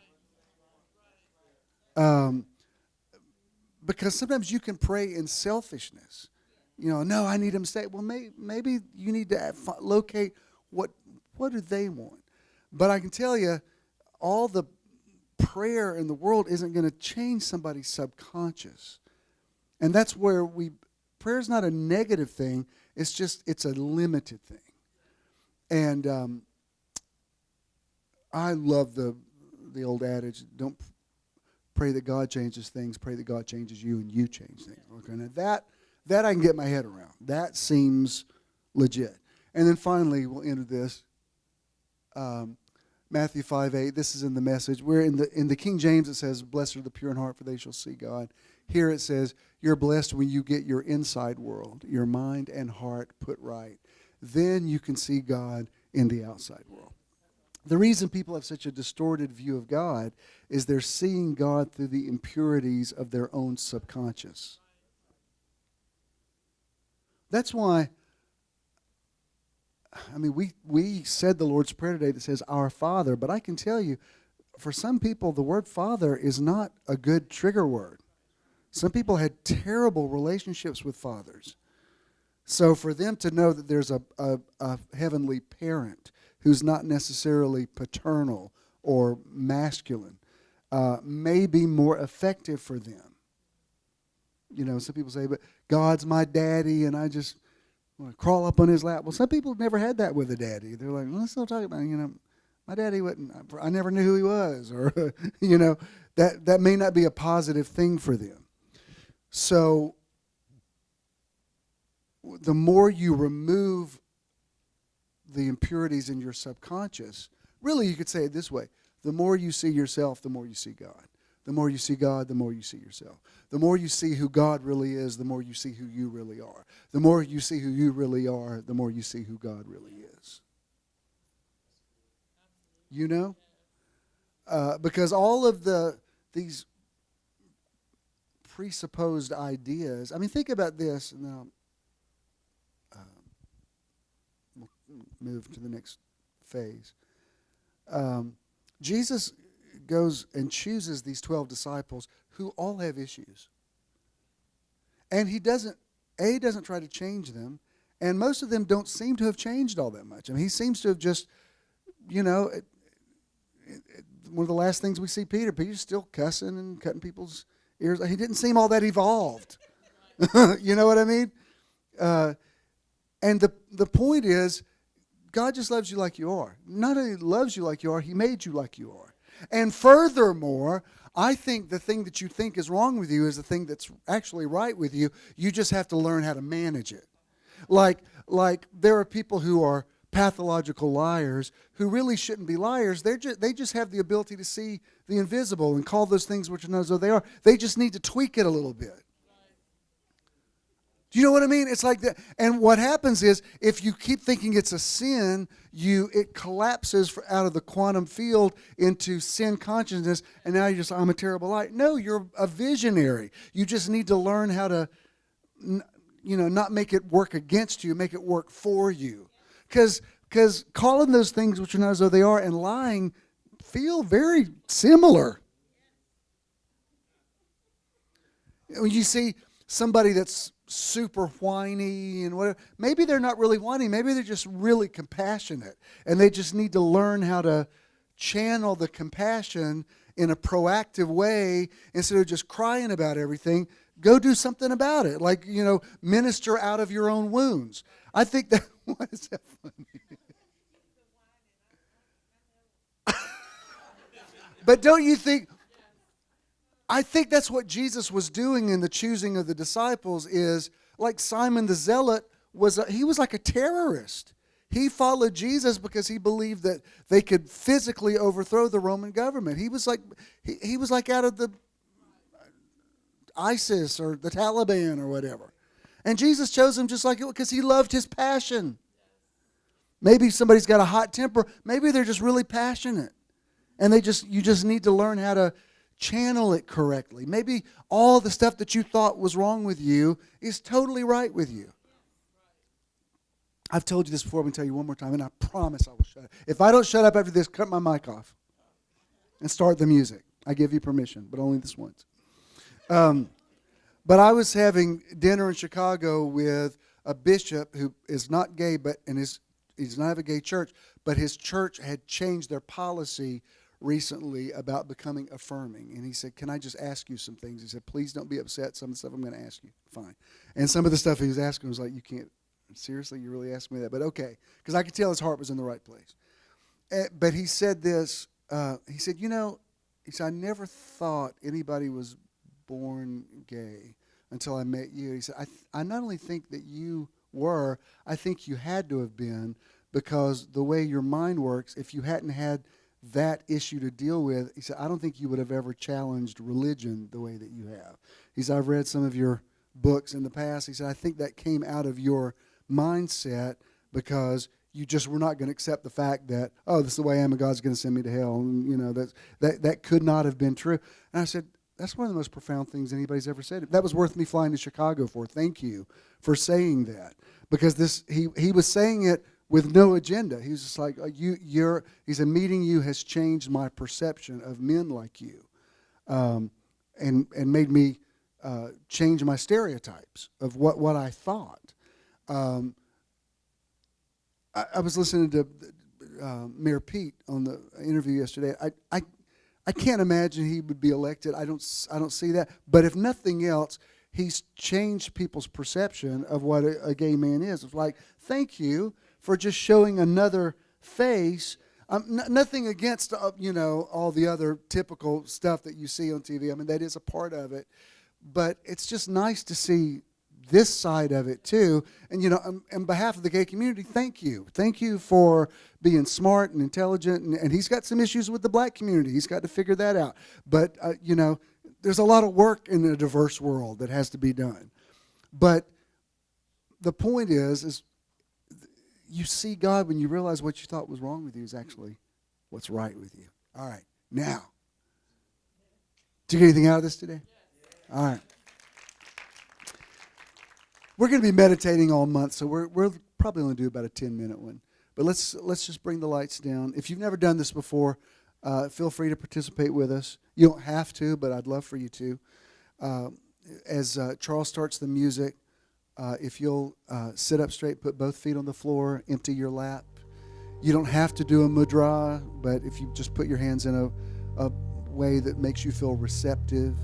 Because sometimes you can pray in selfishness. No, I need them to stay. Well, maybe you need to locate what do they want. But I can tell you, all the prayer in the world isn't going to change somebody's subconscious. And that's where prayer is not a negative thing. It's a limited thing. And I love the old adage, don't pray that God changes things, pray that God changes you and you change things. Okay, now that I can get my head around. That seems legit. And then finally, we'll end with this. Matthew 5:8. This is in the Message. We're in the King James. It says, "Blessed are the pure in heart, for they shall see God." Here it says, "You're blessed when you get your inside world, your mind and heart put right. Then you can see God in the outside world." The reason people have such a distorted view of God is they're seeing God through the impurities of their own subconscious. That's why, I mean, we said the Lord's Prayer today that says, Our Father, but I can tell you, for some people, the word Father is not a good trigger word. Some people had terrible relationships with fathers. So for them to know that there's a heavenly parent who's not necessarily paternal or masculine may be more effective for them. You know, some people say, but God's my daddy and I just want to crawl up on his lap. Well, some people have never had that with a daddy. They're like, well, let's not talk about it. You know, my daddy wasn't, I never knew who he was. Or, you know, that may not be a positive thing for them. So the more you remove the impurities in your subconscious, really you could say it this way, the more you see yourself, the more you see God. The more you see God, the more you see yourself. The more you see who God really is, the more you see who you really are. The more you see who you really are, the more you see who God really is. You know? Because all of these presupposed ideas, I mean, think about this, and then we'll move to the next phase. Jesus goes and chooses these 12 disciples who all have issues. And he doesn't try to change them, and most of them don't seem to have changed all that much. I mean, he seems to have just, you know, one of the last things we see Peter's still cussing and cutting people's ears. He didn't seem all that evolved. You know what I mean? And the point is, God just loves you like you are. Not only loves you like you are, he made you like you are. And furthermore, I think the thing that you think is wrong with you is the thing that's actually right with you. You just have to learn how to manage it. Like there are people who are pathological liars who really shouldn't be liars. They just have the ability to see the invisible and call those things which are not as though they are. They just need to tweak it a little bit. Do you know what I mean? It's like that. And what happens is, if you keep thinking it's a sin, it collapses out of the quantum field into sin consciousness, and now you're just, I'm a terrible liar. No, you're a visionary. You just need to learn how to, not make it work against you, make it work for you. Because calling those things which are not as though they are and lying feel very similar. When you see somebody that's super whiny and whatever, maybe they're not really whiny, maybe they're just really compassionate, and they just need to learn how to channel the compassion in a proactive way instead of just crying about everything. Go do something about it, like, minister out of your own wounds. I think that, why is that funny? But don't you think, I think that's what Jesus was doing in the choosing of the disciples, is like Simon the Zealot he was like a terrorist. He followed Jesus because he believed that they could physically overthrow the Roman government. He was like out of the ISIS or the Taliban or whatever. And Jesus chose him just like it because he loved his passion. Maybe somebody's got a hot temper. Maybe they're just really passionate. And you just need to learn how to channel it correctly. Maybe all the stuff that you thought was wrong with you is totally right with you. I've told you this before. I'm going to tell you one more time, and I promise I will shut up. If I don't shut up after this, cut my mic off and start the music. I give you permission, but only this once. But I was having dinner in Chicago with a bishop who is not gay, he does not have a gay church, but his church had changed their policy recently about becoming affirming. And he said, can I just ask you some things? He said, please don't be upset. Some of the stuff I'm going to ask you. Fine. And some of the stuff he was asking was like, you can't, seriously, you really asking me that? But okay. Because I could tell his heart was in the right place. But he said this, he said, I never thought anybody was born gay until I met you. He said, I not only think that you were, I think you had to have been, because the way your mind works, if you hadn't had that issue to deal with, he said, I don't think you would have ever challenged religion the way that you have. He said, I've read some of your books in the past. He said, I think that came out of your mindset because you just were not going to accept the fact that, oh, this is the way I am and God's going to send me to hell. And, you know, that could not have been true. And I said, that's one of the most profound things anybody's ever said. That was worth me flying to Chicago for. Thank you for saying that. Because he was saying it with no agenda. He was just like, he said, meeting you has changed my perception of men like you, and made me change my stereotypes of what I thought. I was listening to Mayor Pete on the interview yesterday. I can't imagine he would be elected. I don't see that. But if nothing else, he's changed people's perception of what a gay man is. It's like, thank you for just showing another face. Nothing against all the other typical stuff that you see on TV. I mean, that is a part of it. But it's just nice to see this side of it too. And on behalf of the gay community, thank you. Thank you for being smart and intelligent. And he's got some issues with the black community. He's got to figure that out. But there's a lot of work in a diverse world that has to be done. But the point is you see God when you realize what you thought was wrong with you is actually what's right with you. All right. Now, did you get anything out of this today? All right. We're going to be meditating all month, so we're probably going to do about a 10-minute one. But let's just bring the lights down. If you've never done this before, feel free to participate with us. You don't have to, but I'd love for you to. As Charles starts the music, if you'll sit up straight, put both feet on the floor, empty your lap. You don't have to do a mudra, but if you just put your hands in a way that makes you feel receptive,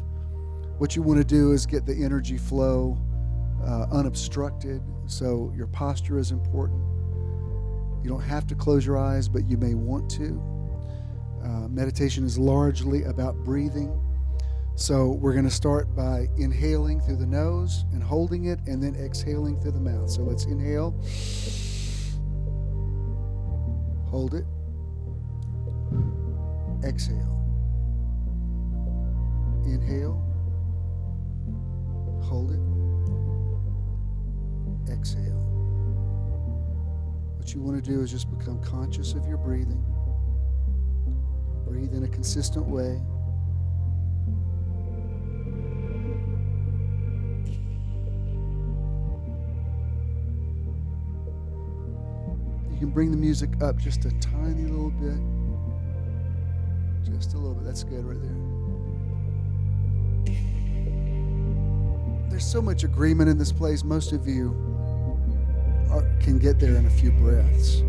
what you want to do is get the energy flow unobstructed, so your posture is important. You don't have to close your eyes, but you may want to. Meditation is largely about breathing. So we're going to start by inhaling through the nose and holding it, and then exhaling through the mouth. So let's inhale. Hold it. Exhale. Inhale. Hold it. Exhale. What you want to do is just become conscious of your breathing. Breathe in a consistent way. You can bring the music up just a tiny little bit. Just a little bit. That's good right there. There's so much agreement in this place. Most of you can get there in a few breaths.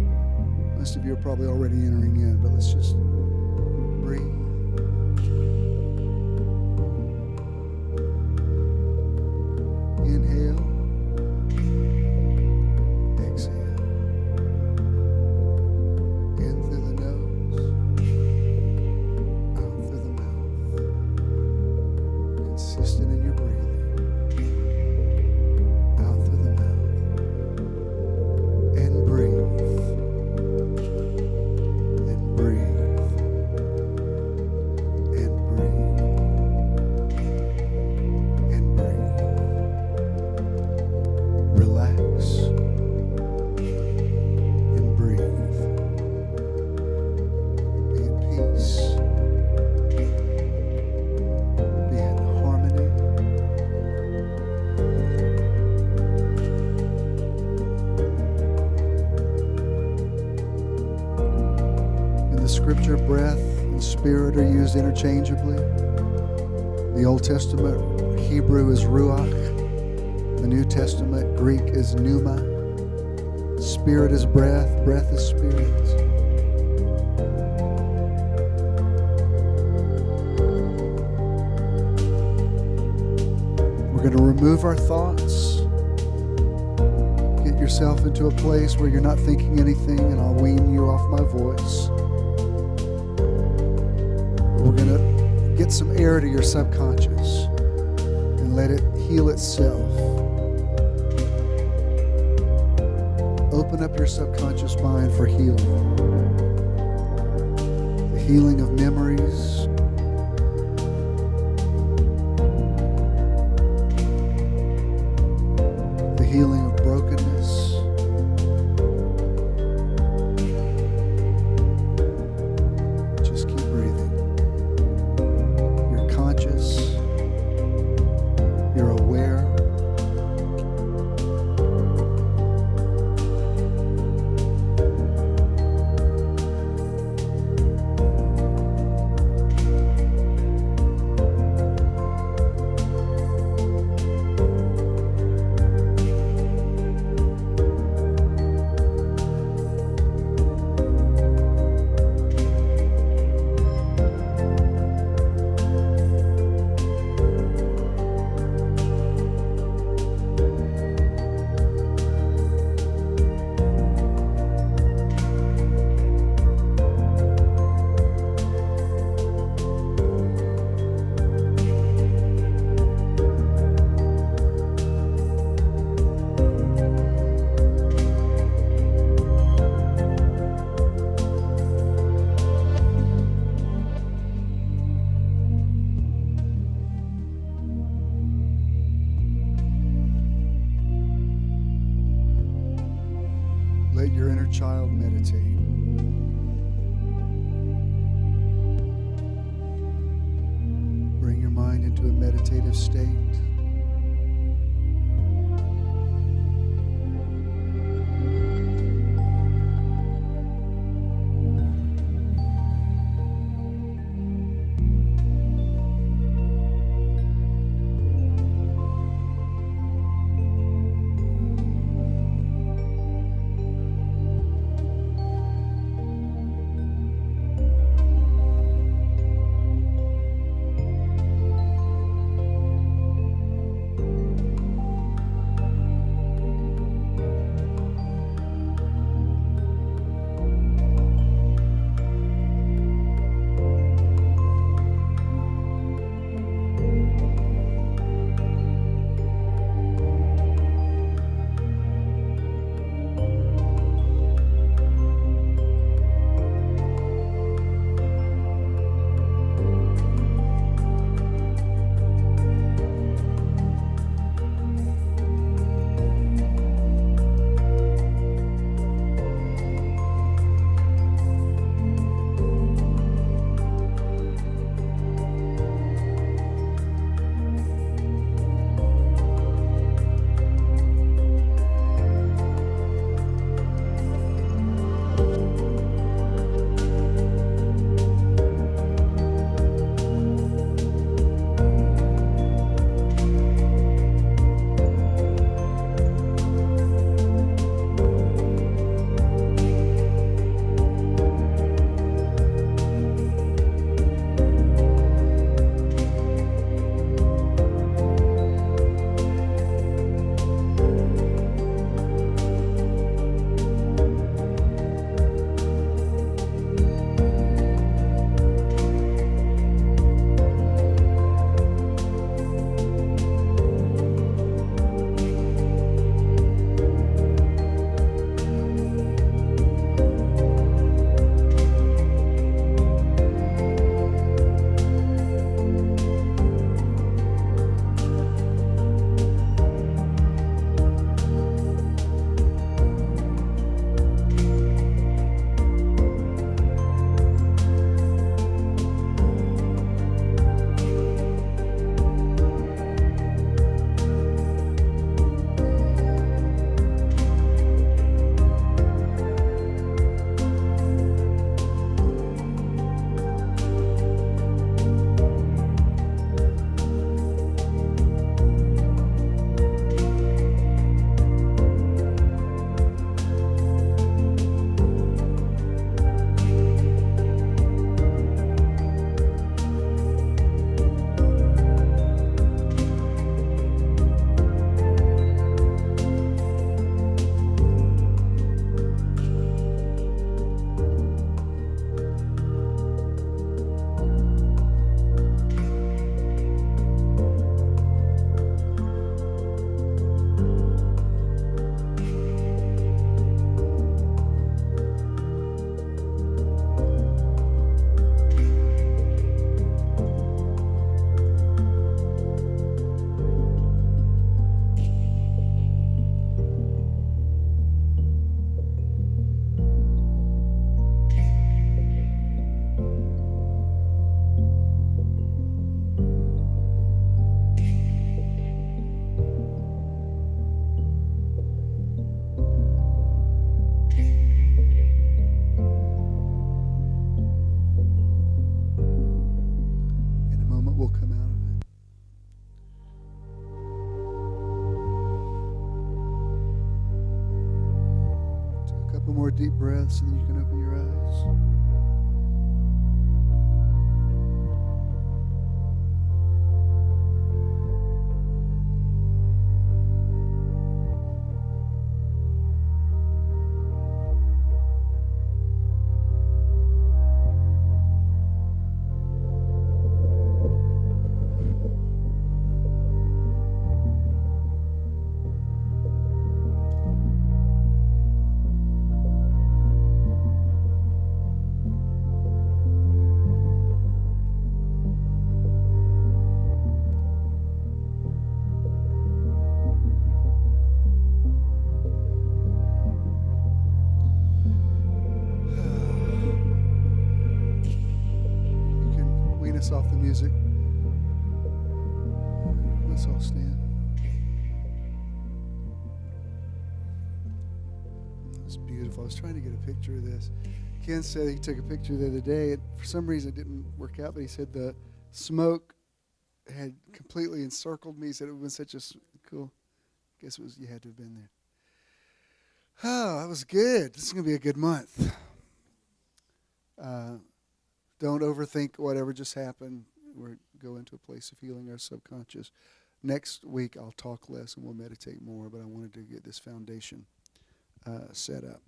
Most of you are probably already entering in, but let's just breathe. Inhale. Exhale. In through the nose. Out through the mouth. Consistent in your breathing. Scripture, breath and spirit are used interchangeably. The Old Testament Hebrew is ruach. The New Testament Greek is pneuma. Spirit is breath. Breath is spirit. We're going to remove our thoughts. Get yourself into a place where you're not thinking anything, and I'll wean you off my voice. We're going to get some air to your subconscious and let it heal itself. Open up your subconscious mind for healing. The healing of memories. The healing of brokenness. child meditate. Bring your mind into a meditative state. Couple more deep breaths, and then you can open your eyes. us off the music. Let's all stand. It's beautiful. I was trying to get a picture of this. Ken said he took a picture the other day. For some reason, it didn't work out, but he said the smoke had completely encircled me. He said it would have been such a cool. Guess it was you had to have been there. Oh, that was good. This is going to be a good month. Don't overthink whatever just happened. We're go into a place of healing our subconscious. Next week, I'll talk less and we'll meditate more, but I wanted to get this foundation set up.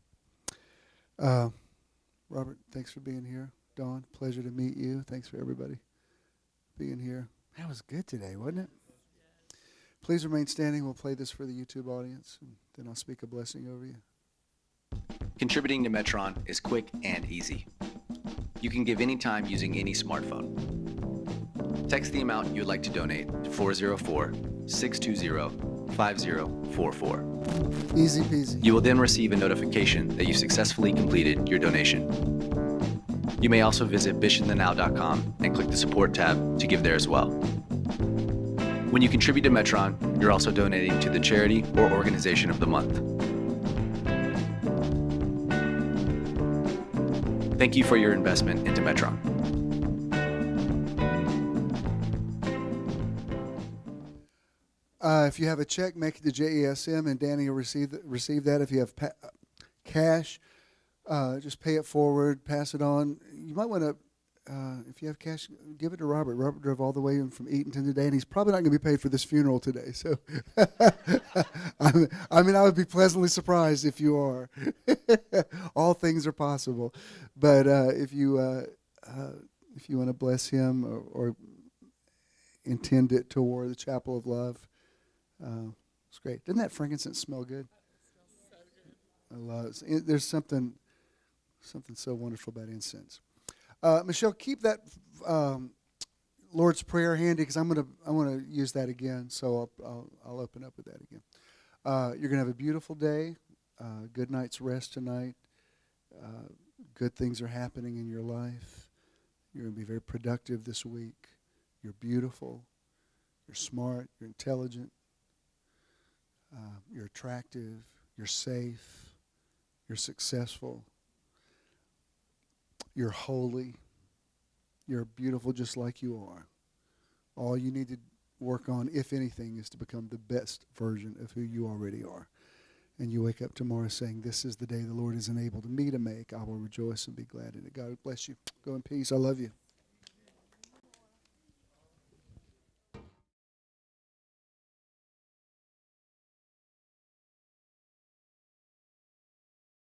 Robert, thanks for being here. Dawn, pleasure to meet you. Thanks for everybody being here. That was good today, wasn't it? Please remain standing. We'll play this for the YouTube audience, and then I'll speak a blessing over you. Contributing to Metron is quick and easy. You can give anytime using any smartphone. Text the amount you would like to donate to 404-620-5044. Easy peasy. You will then receive a notification that you successfully completed your donation. You may also visit bishonthennow.com and click the support tab to give there as well. When you contribute to Metron, you're also donating to the charity or organization of the month. Thank you for your investment into Metron. If you have a check, make it to JESM, and Danny will receive that. If you have cash, just pay it forward, pass it on. You might want to, if you have cash, give it to Robert. Robert drove all the way in from Eatonton today, and he's probably not going to be paid for this funeral today. So, I would be pleasantly surprised if you are. All things are possible, but if you want to bless him or intend it toward the Chapel of Love, it's great. Doesn't that frankincense smell good? I love it. There's something so wonderful about incense. Michelle, keep that Lord's Prayer handy because I want to use that again. So I'll open up with that again. You're gonna have a beautiful day. Good night's rest tonight. Good things are happening in your life. You're gonna be very productive this week. You're beautiful. You're smart. You're intelligent. You're attractive. You're safe. You're successful. You're holy. You're beautiful just like you are. All you need to work on, if anything, is to become the best version of who you already are. And you wake up tomorrow saying, this is the day the Lord has enabled me to make. I will rejoice and be glad in it. God bless you. Go in peace. I love you.